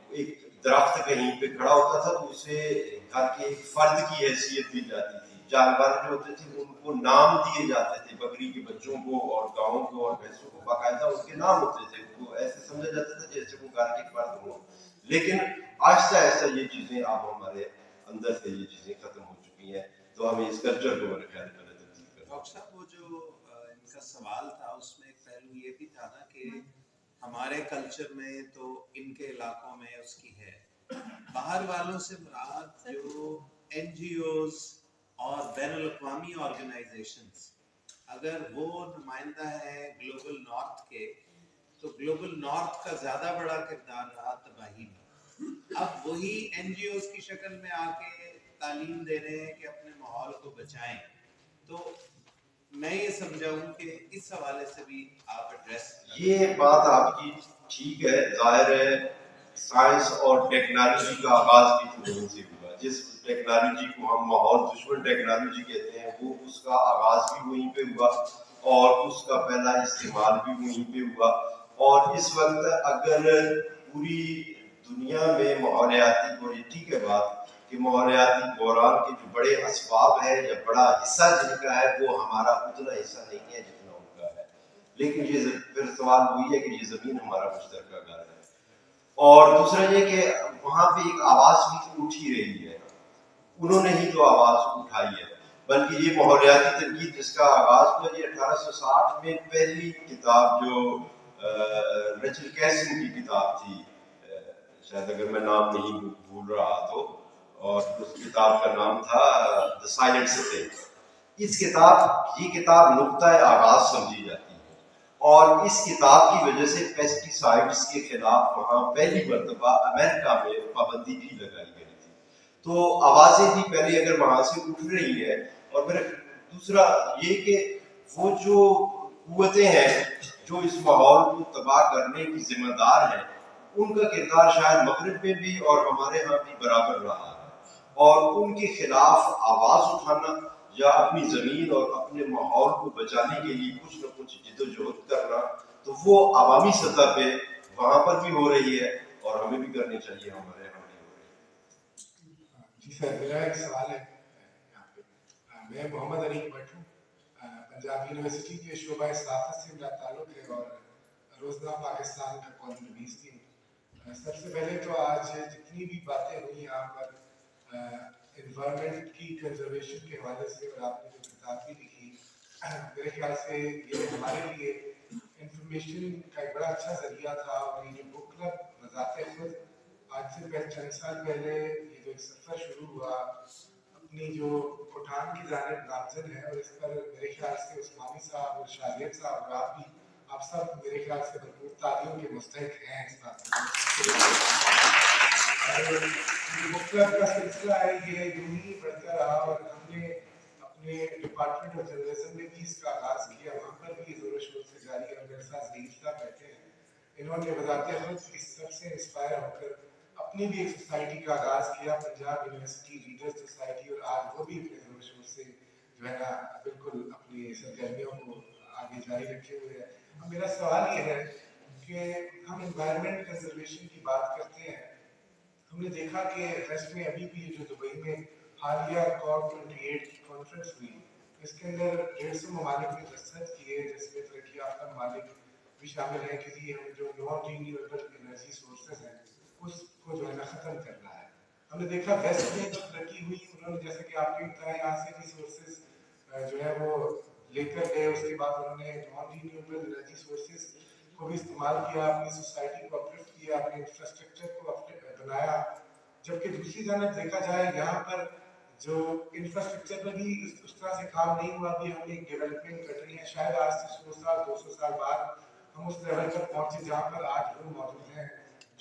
ایک درخت کہیں پہ کھڑا ہوتا تھا تو اسے گھر کے ایک فرد کی حیثیت دی جاتی تھی. جانور جو ہوتے تھے ان کو نام دیے جاتے تھے، بکری کے بچوں کو اور گاؤں کو اور بھینسوں کو باقاعدہ ان کے نام ہوتے تھے. ان کو ایسے سمجھا جاتا تھا جیسے وہ گھر کے فرد ہوں. لیکن آہستہ آہستہ یہ چیزیں اب ہمارے اندر سے یہ چیزیں ختم ہو چکی ہیں. تو ہمیں اس کلچر کو میرے خیال میں تبدیل کرنا. ڈاکٹر صاحب وہ جو ان کا سوال تھا اس میں ایک پہلو یہ بھی تھا نا کہ ہمارے کلچر میں تو ان کے علاقوں میں اس کی ہے، باہر والوں سے مراد جو این جی اوز اور بین الاقوامی آرگنائزیشنز، اگر وہ نمائندہ ہے گلوبل نارتھ کے، تو گلوبل نارتھ کا زیادہ بڑا کردار رہا تباہی میں. اب وہی این جی اوز کی شکل میں آ کے تعلیم دے رہے ہیں کہ اپنے ماحول کو بچائیں. تو میں یہ سمجھا ہوں کہ اس حوالے سے بھی آپ ایڈریس. یہ بات آپ کی ٹھیک ہے، ظاہر ہے سائنس اور ٹیکنالوجی کا آغاز بھی تو وہیں سے ہوا. جس ٹیکنالوجی کو ہم ماحول دشمن ٹیکنالوجی کہتے ہیں وہ اس کا آغاز بھی وہیں پہ ہوا اور اس کا پہلا استعمال بھی وہیں پہ ہوا. اور اس وقت اگر پوری دنیا میں ماحولیاتی، اور یہ ٹھیک ہے بات کہ ماحولیاتی بحران کے جو بڑے اسباب ہیں یا بڑا حصہ جن کا ہے وہ ہمارا اتنا حصہ نہیں ہے جتنا ان کا ہے. لیکن یہ پھر سوال وہی ہے کہ یہ زمین ہمارا مشترکہ گھر ہے. اور دوسرا یہ کہ وہاں پہ ایک آواز بھی تو اٹھ ہی رہی ہے، انہوں نے ہی تو آواز اٹھائی ہے. بلکہ یہ ماحولیاتی تنقید جس کا آغاز ہوا یہ 1860 میں پہلی کتاب جو ریچل کیسن کی کتاب تھی، شاید اگر میں نام نہیں بھول رہا تو، اور اس کتاب کا نام تھا دی سائلنٹ سٹی. یہ کتاب نقطۂ آغاز سمجھی جاتی ہے، اور اس کتاب کی وجہ سے پیسٹی سائڈس کے خلاف وہاں پہلی مرتبہ امریکہ میں پابندی بھی لگائی گئی تھی. تو آوازیں بھی پہلے اگر وہاں سے اٹھ رہی ہے. اور پھر دوسرا یہ کہ وہ جو قوتیں ہیں جو اس ماحول کو تباہ کرنے کی ذمہ دار ہیں، ان کا کردار شاید مغرب میں بھی اور ہمارے ہاں بھی برابر رہا ہے، اور ان کے خلاف آواز اٹھانا یا اپنی زمین اور اپنے ماحول کو بچانے کے لیے کچھ نہ کچھ جدوجہد کرنا، تو وہ عوامی سطح پہ وہاں پر بھی ہو رہی ہے اور ہمیں بھی کرنی چاہیے، ہمارے یہاں بھی ہو رہی ہے۔ جی سر، میرا ایک سوال ہے یہاں پہ۔ میں محمد علی بٹ ہوں، پنجاب یونیورسٹی کے شعبہ صحافت سے میرا تعلق ہے اور روزنامہ پاکستان کا کالم نویس بھی ہوں۔ سب سے پہلے تو آج جتنی بھی باتیں ہوئی یہاں پر انوائرمنٹ کی کنزرویشن کے حوالے سے، اور آپ نے جو کتاب بھی لکھی، میرے خیال سے یہ ہمارے لیے انفارمیشن کا ایک بڑا اچھا ذریعہ تھا۔ اور یہ جو بک کلب بذات خود آج سے چند سال پہلے یہ جو ایک سفر شروع ہوا اپنی جو کوٹھان کی جانب نامزد ہے، اور اس پر میرے خیال سے عثمانی صاحب اور شاہزیب صاحب اور آپ سب میرے خیال سے بھرپور تعلیم کے مستحق ہیں اس بات میں۔ بک کلب کا سلسلہ ہے یہ یوں ہی بڑھتا رہا، اور ہم نے اپنے ڈپارٹمنٹ آف جرنلزم میں بھی اس کا آغاز کیا، وہاں پر بھی زور و شور سے جاری ہے۔ میرے ساتھ ظہیر صاحب بیٹھے ہیں، انہوں نے بذات خود اس سب سے انسپائر ہو کر اپنی بھی ایک سوسائٹی کا آغاز کیا، پنجاب یونیورسٹی ریڈرز سوسائٹی، اور آج وہ بھی اپنے زور و شور سے جو ہے نا بالکل اپنی سرگرمیوں کو آگے جاری رکھے ہوئے ہے۔ اب میرا سوال یہ ہے کہ ہم انوائرمنٹ کنزرویشن کی بات کرتے ہیں، ہم نے دیکھا کہ ویسٹ میں ابھی بھی جو دبئی میں حالیہ COP 28 کی کانفرنس ہوئی، اس کے اندر 150 ممالک نے دستخط کیے، جس میں ترقی یافتہ ممالک بھی شامل ہیں کہ جی ہم جو نان رینیویبل انرجی سورسز ہیں اس کو جو ہے نا ختم کرنا ہے۔ ہم نے دیکھا ویسٹ میں جو ترقی ہوئی، انہوں نے جیسے کہ آپ نے بتایا یہاں سے ریسورسز جو ہے وہ لے کر گئے، اس کے بعد انہوں نے نان رینیویبل انرجی سورسز کو بھی استعمال کیا، اپنی سوسائٹی کو اپلفٹ کیا، اپنے انفراسٹرکچر کو بنایا۔ جبکہ دوسری جانب دیکھا جائے یہاں پر جو انفراسٹرکچر میں بھی اس طرح سے کام نہیں ہوا، بھی ہم ایک ڈیولپمنٹ کنٹری ہے، شاید آج سے 100 سال 200 سال بعد ہم اس لیول پر پہنچے جہاں پر آج لوگ موجود ہیں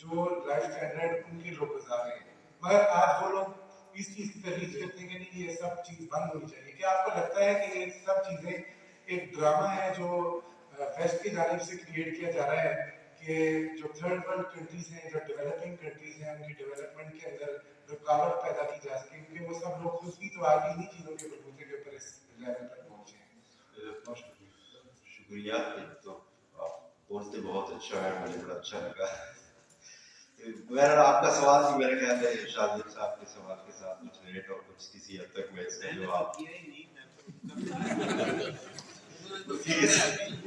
جو لائف اسٹینڈرڈ ان کے لوگ گزار رہے ہیں، مگر آج وہ لوگ اس چیز کی ترویج کرتے ہیں کہ نہیں یہ سب چیز بند ہونی چاہیے۔ کیا آپ کو لگتا ہے کہ یہ سب چیزیں ایک ڈرامہ ہے جو ویسٹ کی جانب سے کریٹ کیا جا رہا ہے کہ جو تھرڈ ورلڈ کنٹریز ہیں، جو ڈیولپنگ کنٹریز ہیں، ان کی ڈیولپمنٹ کے اندر رکاوٹ پیدا کی جا سکے، کیونکہ وہ سب لوگ خود بھی تو آگے انہیں چیزوں کے بلبوتے کے اوپر اس لیول پر پہنچے ہیں؟ شکریہ، تو آپ بولتے بہت اچھا ہے، مجھے بڑا اچھا لگا۔ آپ کا سوال بھی میرے خیال ہے شاہزیب صاحب کے سوال کے ساتھ کچھ ریلیٹ اور کچھ کسی حد تک میں اس کا جواب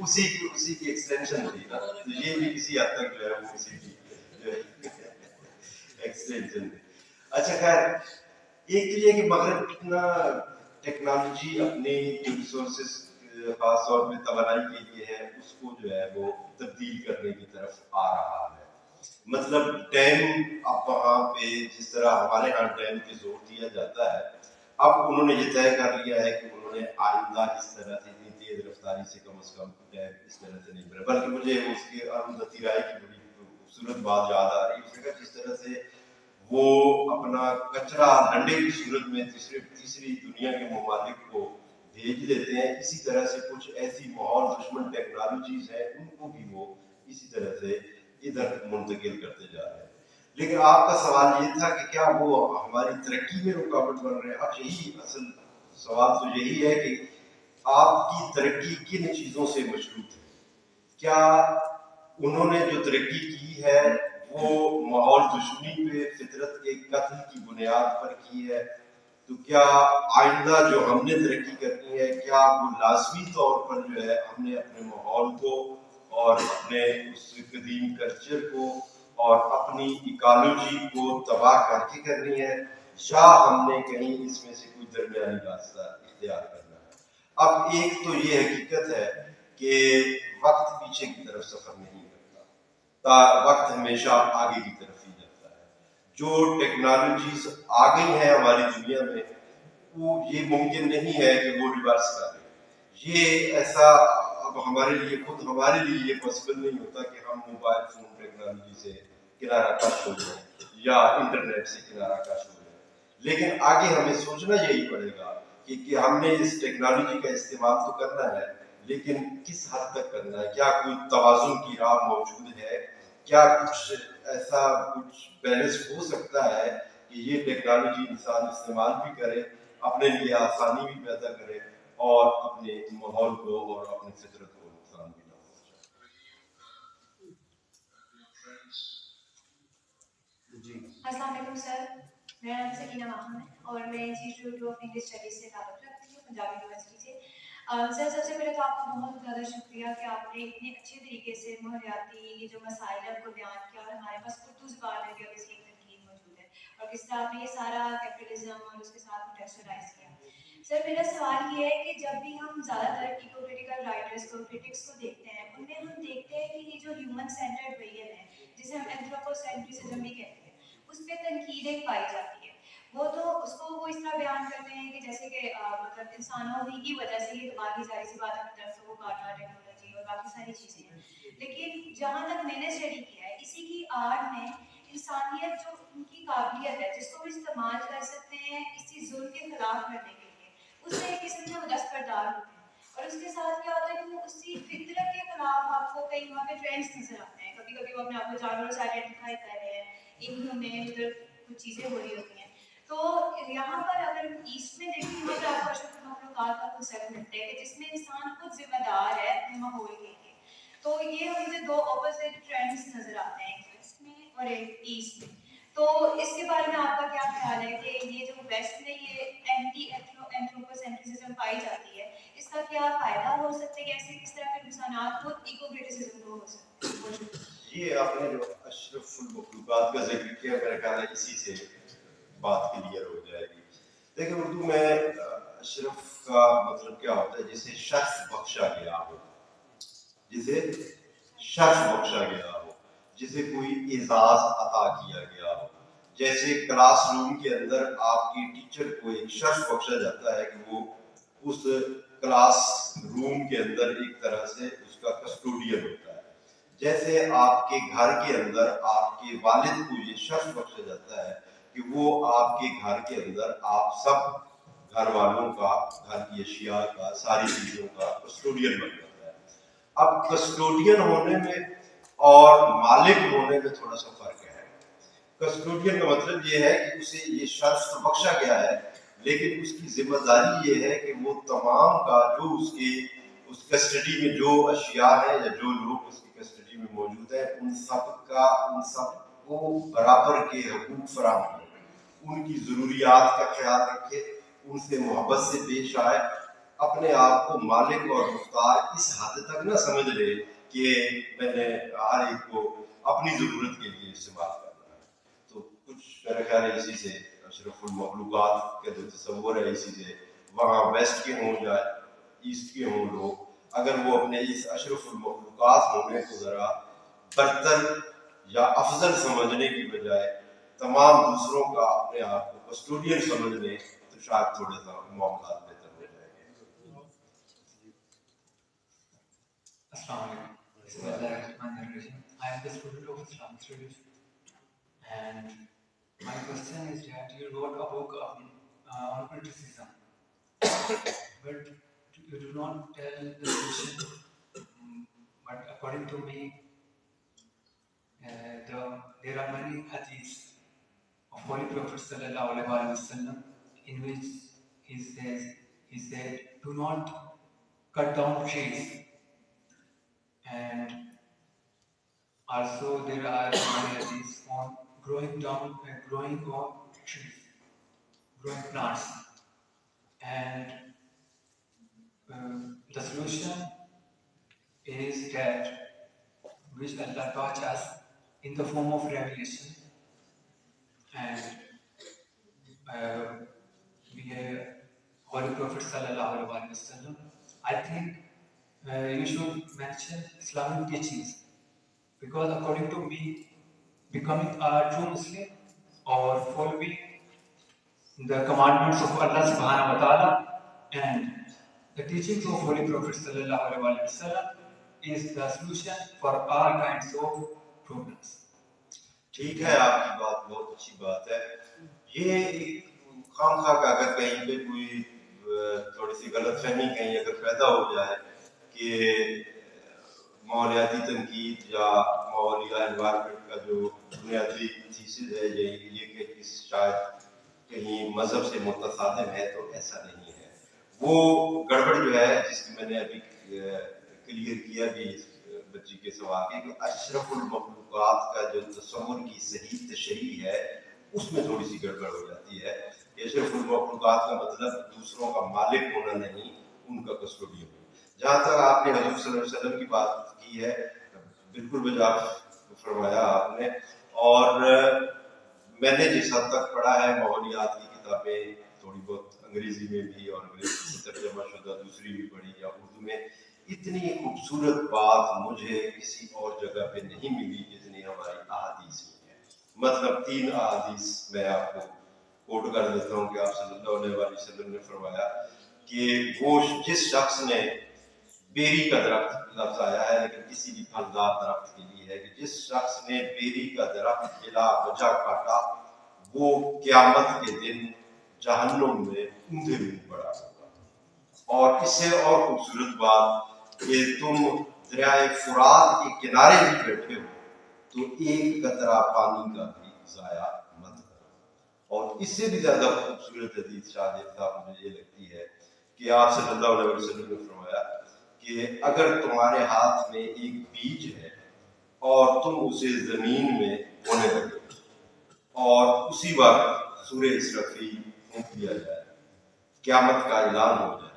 اسی کی ایکسٹینشن تھی نا، تو یہ بھی کسی حد تک جو ہے وہ اسی کی ایکسٹینشن تھی۔ اچھا خیر، ایک تو یہ کہ مغرب کتنا ٹیکنالوجی اپنے جو ریسورسز خاص طور پہ توانائی کے لیے ہے اس کو جو ہے وہ تبدیل کرنے کی طرف آ رہا ہے۔ مطلب ڈیم اب وہاں پہ جس طرح ہمارے ہاں ڈیم پہ زور دیا جاتا ہے، اب انہوں نے یہ طے کر لیا ہے کہ انہوں نے آئندہ اس طرح سے اتنی تیز رفتاری سے کم از کم ڈیم اس طرح سے نہیں بنا، بلکہ مجھے اس کے اروندھتی رائے کی بڑی خوبصورت بات یاد آ رہی ہے، اس نے کہا جس طرح سے وہ اپنا کچرا ڈنڈے کی صورت میں تیسری دنیا کے ممالک کو بھیج دیتے ہیں، اسی طرح سے کچھ ایسی ماحول دشمن ٹیکنالوجیز ہیں ان کو بھی وہ اسی طرح سے ادھر منتقل کرتے جا رہے ہیں۔ لیکن آپ کا سوال یہ تھا کہ کیا وہ ہماری ترقی میں رکاوٹ بن رہے ہیں؟ اب یہی اصل سوال تو یہی ہے کہ آپ کی ترقی کن چیزوں سے مشروط ہے؟ کیا انہوں نے جو ترقی کی ہے وہ ماحول دشمنی پہ فطرت کے قتل کی بنیاد پر کی ہے؟ تو کیا آئندہ جو ہم نے ترقی کرنی ہے کیا وہ لازمی طور پر جو ہے ہم نے اپنے ماحول کو اور اپنے اس قدیم کلچر کو اور اپنی ایکالوجی کو تباہ کر کے کرنی ہے، یا ہم نے کہیں اس میں سے کوئی درمیانی راستہ اختیار کرنا ہے؟ اب ایک تو یہ حقیقت ہے کہ وقت پیچھے کی طرف سفر نہیں کرتا، وقت ہمیشہ آگے کی طرف ہی جاتا ہے۔ جو ٹیکنالوجیز آ گئی ہیں ہماری دنیا میں وہ یہ ممکن نہیں ہے کہ وہ ریورس کر لیں، یہ ایسا اب ہمارے لیے یہ پاسبل نہیں ہوتا کہ ہم موبائل فون ٹیکنالوجی سے کنارہ کش ہو جائیں یا انٹرنیٹ سے کنارہ کش ہو جائیں، لیکن آگے ہمیں سوچنا یہی پڑے گا کہ ہم نے اس ٹیکنالوجی کا استعمال تو کرنا ہے، لیکن کس حد تک کرنا ہے, کیا کوئی توازن کی راہ موجود ہے, کیا کچھ ایسا کچھ بیلنس ہو سکتا ہے کہ یہ ٹیکنالوجی انسان استعمال بھی کرے, اپنے لیے آسانی بھی پیدا کرے اور اپنے ماحول کو اور اپنی فطرت کو نقصان بھی نہ پہنچائے. جی السلام علیکم سر, میرا نام سکینہ ماہم ہے اور میں انسٹیٹیوٹ آف انگلش اسٹڈیز سے تعلق رکھتی ہوں, پنجاب یونیورسٹی سے. سر سب سے پہلے تو آپ کا بہت زیادہ شکریہ کہ آپ نے اتنے اچھے طریقے سے ماحولیاتی یہ جو مسائل ہے کو بیان کیا, اور ہمارے پاس اردو زبان میں بھی اب اس کی ایک تنقید موجود ہے, اور کس طرح آپ نے یہ سارا کیپٹلزم اور اس کے ساتھ کنٹیکسچلائز کیا. سر میرا سوال یہ ہے کہ جب بھی ہم زیادہ تر ایکو کریٹیکل رائٹرس کو کرٹکس کو دیکھتے ہیں, ان میں ہم دیکھتے ہیں کہ یہ جو ہیومن سینٹرڈ ویژن ہے جسے ہم اینتھروپوسینٹرزم بھی کہتے ہیں, اس پہ تنقید ایک پائی جاتی ہے. وہ تو اس کو وہ اس طرح بیان کرتے ہیں کہ جیسے کہ مطلب انسانوں ہی کی وجہ سے یہ دماغی ظاہر سی بات اپنی طرف سے وہ کاٹا ٹیکنالوجی اور باقی ساری چیزیں ہیں. لیکن جہاں تک میں نے اسٹڈی کیا ہے, اسی کی آڑ میں انسانیت جو ان کی قابلیت ہے جس کو وہ استعمال کر سکتے ہیں اسی ظلم کے خلاف لڑنے کے لیے, اس سے ایک قسم سے وہ دستبردار ہوتے ہیں. اور اس کے ساتھ کیا ہوتا ہے کہ وہ اسی فطرت کے خلاف آپ کو کئی وہاں پہ ٹرینڈس نظر آتے ہیں. کبھی کبھی وہ اپنے آپ کو جانوروں سے آئیڈینٹیفائی کر رہے ہیں, ان میں ادھر کچھ چیزیں ہو رہی ہوتی ہیں. تو یہاں پر اگر ایسٹ میں دیکھیں گے تو آپ کو اشرف المخلوقات کا کنسیپٹ ملتا ہے کہ جس میں انسان خود ذمہ دار ہے اپنے ماحول کے لیے. تو یہ مجھے دو اپوزٹ ٹرینڈس نظر آتے ہیں, ایک ویسٹ میں اور ایک ایسٹ میں. تو اس کے بارے میں آپ کا کیا خیال ہے کہ یہ جو ویسٹ میں یہ اینٹی اینتھروپوسینٹرزم پائی جاتی ہے, اس کا کیا فائدہ ہو سکتا ہے, ایسے کس طرح کے نقصانات خود ایکو کرٹیسزم کو ہو سکتے ہیں؟ یہ آپ نے جو اشرف المخلوقات کا ذکر کیا, میرا خیال ہے اسی سے بات کلیئر ہو جائے گی. دیکھیں اردو میں اشرف کا مطلب کیا ہوتا ہے, جسے شرف بخشا گیا ہو, جسے شرف بخشا گیا ہو, جسے کوئی اعزاز عطا کیا گیا ہو. جیسے کلاس روم کے اندر آپ کی ٹیچر کو ایک شرف بخشا جاتا ہے کہ وہ اس کلاس روم کے اندر ایک طرح سے اس کا کسٹوڈین ہوتا ہے. جیسے آپ کے گھر کے اندر آپ کے والد کو یہ شرف بخشا جاتا ہے کہ وہ آپ کے گھر کے اندر آپ سب گھر والوں کا, گھر کی اشیاء کا, ساری چیزوں کا کسٹوڈین بن جاتا ہے. اب کسٹوڈین ہونے میں اور مالک ہونے میں تھوڑا سا فرق ہے. کسٹوڈین کا مطلب یہ ہے کہ اسے یہ شرف تو بخشا گیا ہے, لیکن اس کی ذمہ داری یہ ہے کہ وہ تمام کا جو اس کسٹڈی میں جو اشیاء ہیں یا جو لوگ اس کی کسٹڈی میں موجود ہیں, ان سب کو برابر کے حقوق فراہم کرے, ان کی ضروریات کا خیال رکھے, ان سے محبت سے پیش آئے, اپنے آپ کو مالک اور مختار اس حد تک نہ سمجھ لے کہ میں نے ہر ایک کو اپنی ضرورت کے لیے استعمال کرنا ہے. تو کچھ میرا خیال ہے اسی سے اشرف المخلوقات کا جو تصور ہے, اسی سے وہاں ویسٹ کے ہوں یا ایسٹ کے ہوں لوگ, اگر وہ اپنے اس اشرف المخلوقات ہونے کو ذرا برتر یا افضل سمجھنے کی بجائے تمام دوسروں کا اپنے آپ کو کسٹوڈین سمجھ لیں تو شاید تھوڑے سا معاملات بہتر ہو جائیں گے. السلام علیکم. بسم اللہ الرحمن الرحیم. I am the student of Islamic Studies, and my question is that you wrote a book on criticism, but you do not tell the solution. But according to me, there are many hadiths of Holy Prophet sallallahu alaihi wasallam in which he said, do not cut down trees. And also there are many hadiths on growing on trees, growing plants. And the solution is that which Allah taught us in the form of revelation. And Holy Prophet sallallahu alaihi wasallam, I think you should mention Islamic teachings, because according to me, becoming a true Muslim or following the commandments of Allah subhanahu wa ta'ala and the teachings of Holy Prophet sallallahu alaihi wasallam is the solution for all kinds of problems. ٹھیک ہے, آپ کی بات بہت اچھی بات ہے. یہ خام خواہ کا اگر کہیں پہ کوئی تھوڑی سی غلط فہمی کہیں اگر پیدا ہو جائے کہ ماحولیاتی تنقید یا ماحولیہ انوائرمنٹ کا جو بنیادی تھیسز ہے یہ کہ شاید کہیں مذہب سے متصادم ہے، تو ایسا نہیں ہے. وہ گڑبڑ جو ہے جس کی میں نے ابھی کلیئر کیا بھی اس بچی کے سوال کے، کہ اشرف المخلوقات کا جو تصور کی صحیح تشریح ہے اس میں تھوڑی سی گڑبڑ ہو جاتی ہے. اشرف المخلوقات کا مطلب دوسروں کا مالک ہونا نہیں، ان کا کسٹوڈین ہونا. جہاں تک آپ نے حضور صلی اللہ علیہ وسلم کی بات کی ہے، بالکل بجا فرمایا آپ نے. اور میں نے جس حد تک پڑھا ہے ماحولیات کی کتابیں تھوڑی بہت انگریزی میں بھی اور انگریزی سے ترجمہ شدہ دوسری بھی پڑھی یا اردو میں، اتنی خوبصورت بات مجھے کسی اور جگہ پہ نہیں ملی جتنی ہماری احادیث میں ہے. مطلب 3 احادیث میں آپ کو کوٹ کر دیتا ہوں کہ آپ صلی اللہ علیہ وسلم نے فرمایا کہ وہ جس شخص نے بیری کا درخت، لفظ آیا ہے لیکن کسی بھی پھلدار درخت کے لیے ہے، کہ جس شخص نے بیری کا درخت بلا وجہ کاٹا وہ قیامت کے دن جہنم میں اندھے منہ پڑا ہوگا. اور اس سے اور خوبصورت بات کہ تم دریائے فرات کے کنارے بھی بیٹھے ہو تو ایک قطرہ پانی کا بھی ضائع مت کرو. اور اس سے بھی زیادہ خوبصورت حدیث شاہد صاحب مجھے یہ لگتی ہے کہ آپ صلی اللہ علیہ وسلم نے فرمایا کہ اگر تمہارے ہاتھ میں ایک بیج ہے اور تم اسے زمین میں بونے لگے اور اسی وقت سورہ اسرافیل پھونک دیا جائے، قیامت کا اعلان ہو جائے،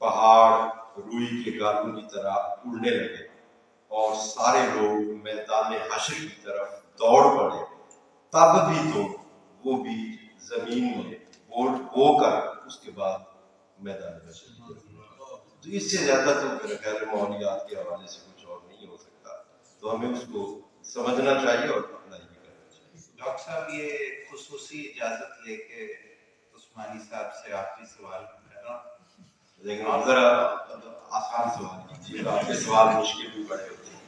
پہاڑ روئی کے گالوں کی طرح اڑنے لگے اور سارے لوگ میدان حشر کی طرف دوڑ پڑے، تب بھی تم وہ بیج زمین میں بو کر اس کے بعد میدان حشر کی طرف. تو اس سے زیادہ تو میرے خیال میں ماحولیات کے حوالے سے کچھ اور نہیں ہو سکتا. تو ہمیں اس کو سمجھنا چاہیے اور اپنا بھی کرنا چاہیے. ڈاکٹر صاحب یہ خصوصی اجازت لے کے عثمانی صاحب سے آخری سوال کر رہا ہوں. لیکن ذرا آسان سوال کیجیے، آپ کے سوال مشکل بھی پڑے ہوتے ہیں.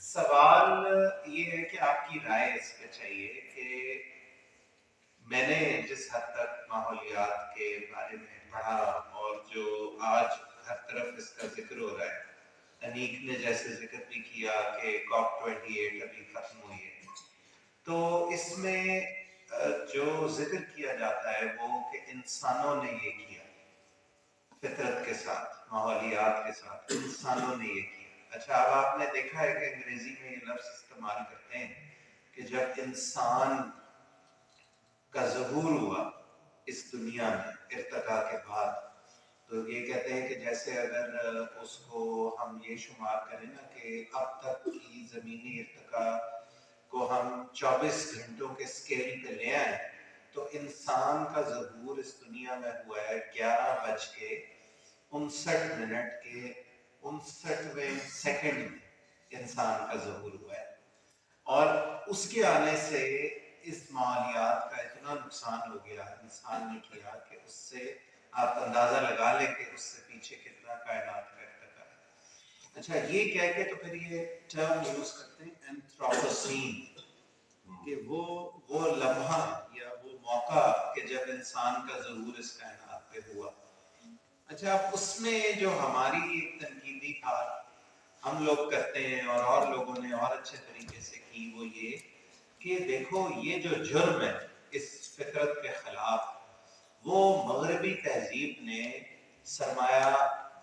سوال یہ ہے کہ آپ کی رائے اس پہ چاہیے کہ میں نے جس حد تک ماحولیات کے بارے میں پڑھا اور جو آج ہر طرف اس کا ذکر ہو رہا ہے، انیک نے جیسے ذکر بھی کیا کہ COP28 ابھی ختم ہوئی ہے، تو اس میں جو ذکر کیا جاتا ہے وہ کہ انسانوں نے یہ کیا، فطرت کے ساتھ، ماحولیات کے ساتھ انسانوں نے یہ کیا. اچھا، اب آپ نے دیکھا ہے کہ انگریزی میں یہ لفظ استعمال کرتے ہیں کہ جب انسان کا ظہور ہوا اس دنیا میں ارتقاء کے بعد، تو یہ کہتے ہیں کہ جیسے اگر اس کو ہم یہ شمار کریں نا کہ اب تک کی زمینی ارتقاء کو ہم 24 گھنٹوں کے سکیل پہ لے آئیں تو انسان کا ظہور اس دنیا میں ہوا ہے 11:59 کے 59ویں سیکنڈ میں انسان کا ظہور ہوا ہے. اور اس کے آنے سے اس ماحولیات کا اتنا نقصان ہو گیا انسان نے کیا کہ اس سے آپ اندازہ لگا لیں کہ اس سے پیچھے کتنا کائنات کا ارتقاء ہے. اچھا، یہ کہہ کے تو پھر یہ ٹرم یوز کرتے ہیں اینتھروپوسین، کہ وہ لمحہ یا وہ موقع کہ جب انسان کا ظہور اس کائنات پہ ہوا. اچھا، اب اس میں جو ہماری ایک تنقیدی بات ہم لوگ کرتے ہیں اور لوگوں نے اور اچھے طریقے سے کی، وہ یہ کہ دیکھو یہ جو جرم ہے اس فطرت کے خلاف، وہ مغربی تہذیب نے سرمایہ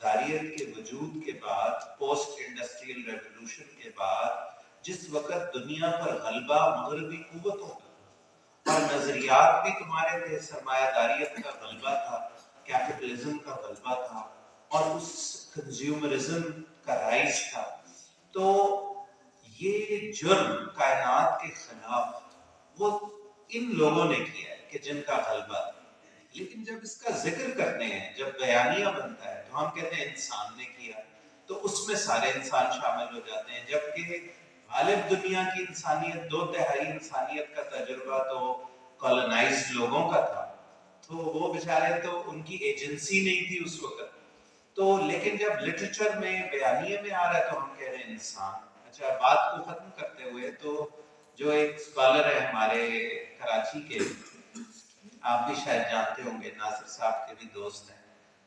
داریت کے وجود کے بعد، پوسٹ انڈسٹریل ریولوشن کے بعد، جس وقت دنیا پر غلبہ مغربی قوتوں کا اور نظریات بھی تمہارے تھے، سرمایہ داریت کا غلبہ تھا، کیپٹلزم کا غلبہ تھا اور اس کنزیومرزم کا رائز تھا، تو یہ جرم کائنات کے خلاف وہ ان لوگوں نے کیا ہے کہ جن کا غلبہ تھا. لیکن جب اس کا ذکر کرتے ہیں، جب بیانیہ بنتا ہے تو ہم کہتے ہیں انسان نے کیا، تو اس میں سارے انسان شامل ہو جاتے ہیں، جبکہ غالب دنیا کی انسانیت، 2/3 انسانیت کا تجربہ تو کالونائزڈ لوگوں کا تھا، تو وہ بیچارے تو ان کی ایجنسی نہیں تھی اس وقت. تو لیکن جب لٹریچر میں بیانیے میں آ رہا ہے تو ہم کہہ رہے ہیں انسان. اچھا، بات کو ختم کرتے ہوئے تو جو ایک اسکالر ہے ہمارے کراچی کے، آپ بھی شاید جانتے ہوں گے، ناصر صاحب کے بھی دوست ہیں،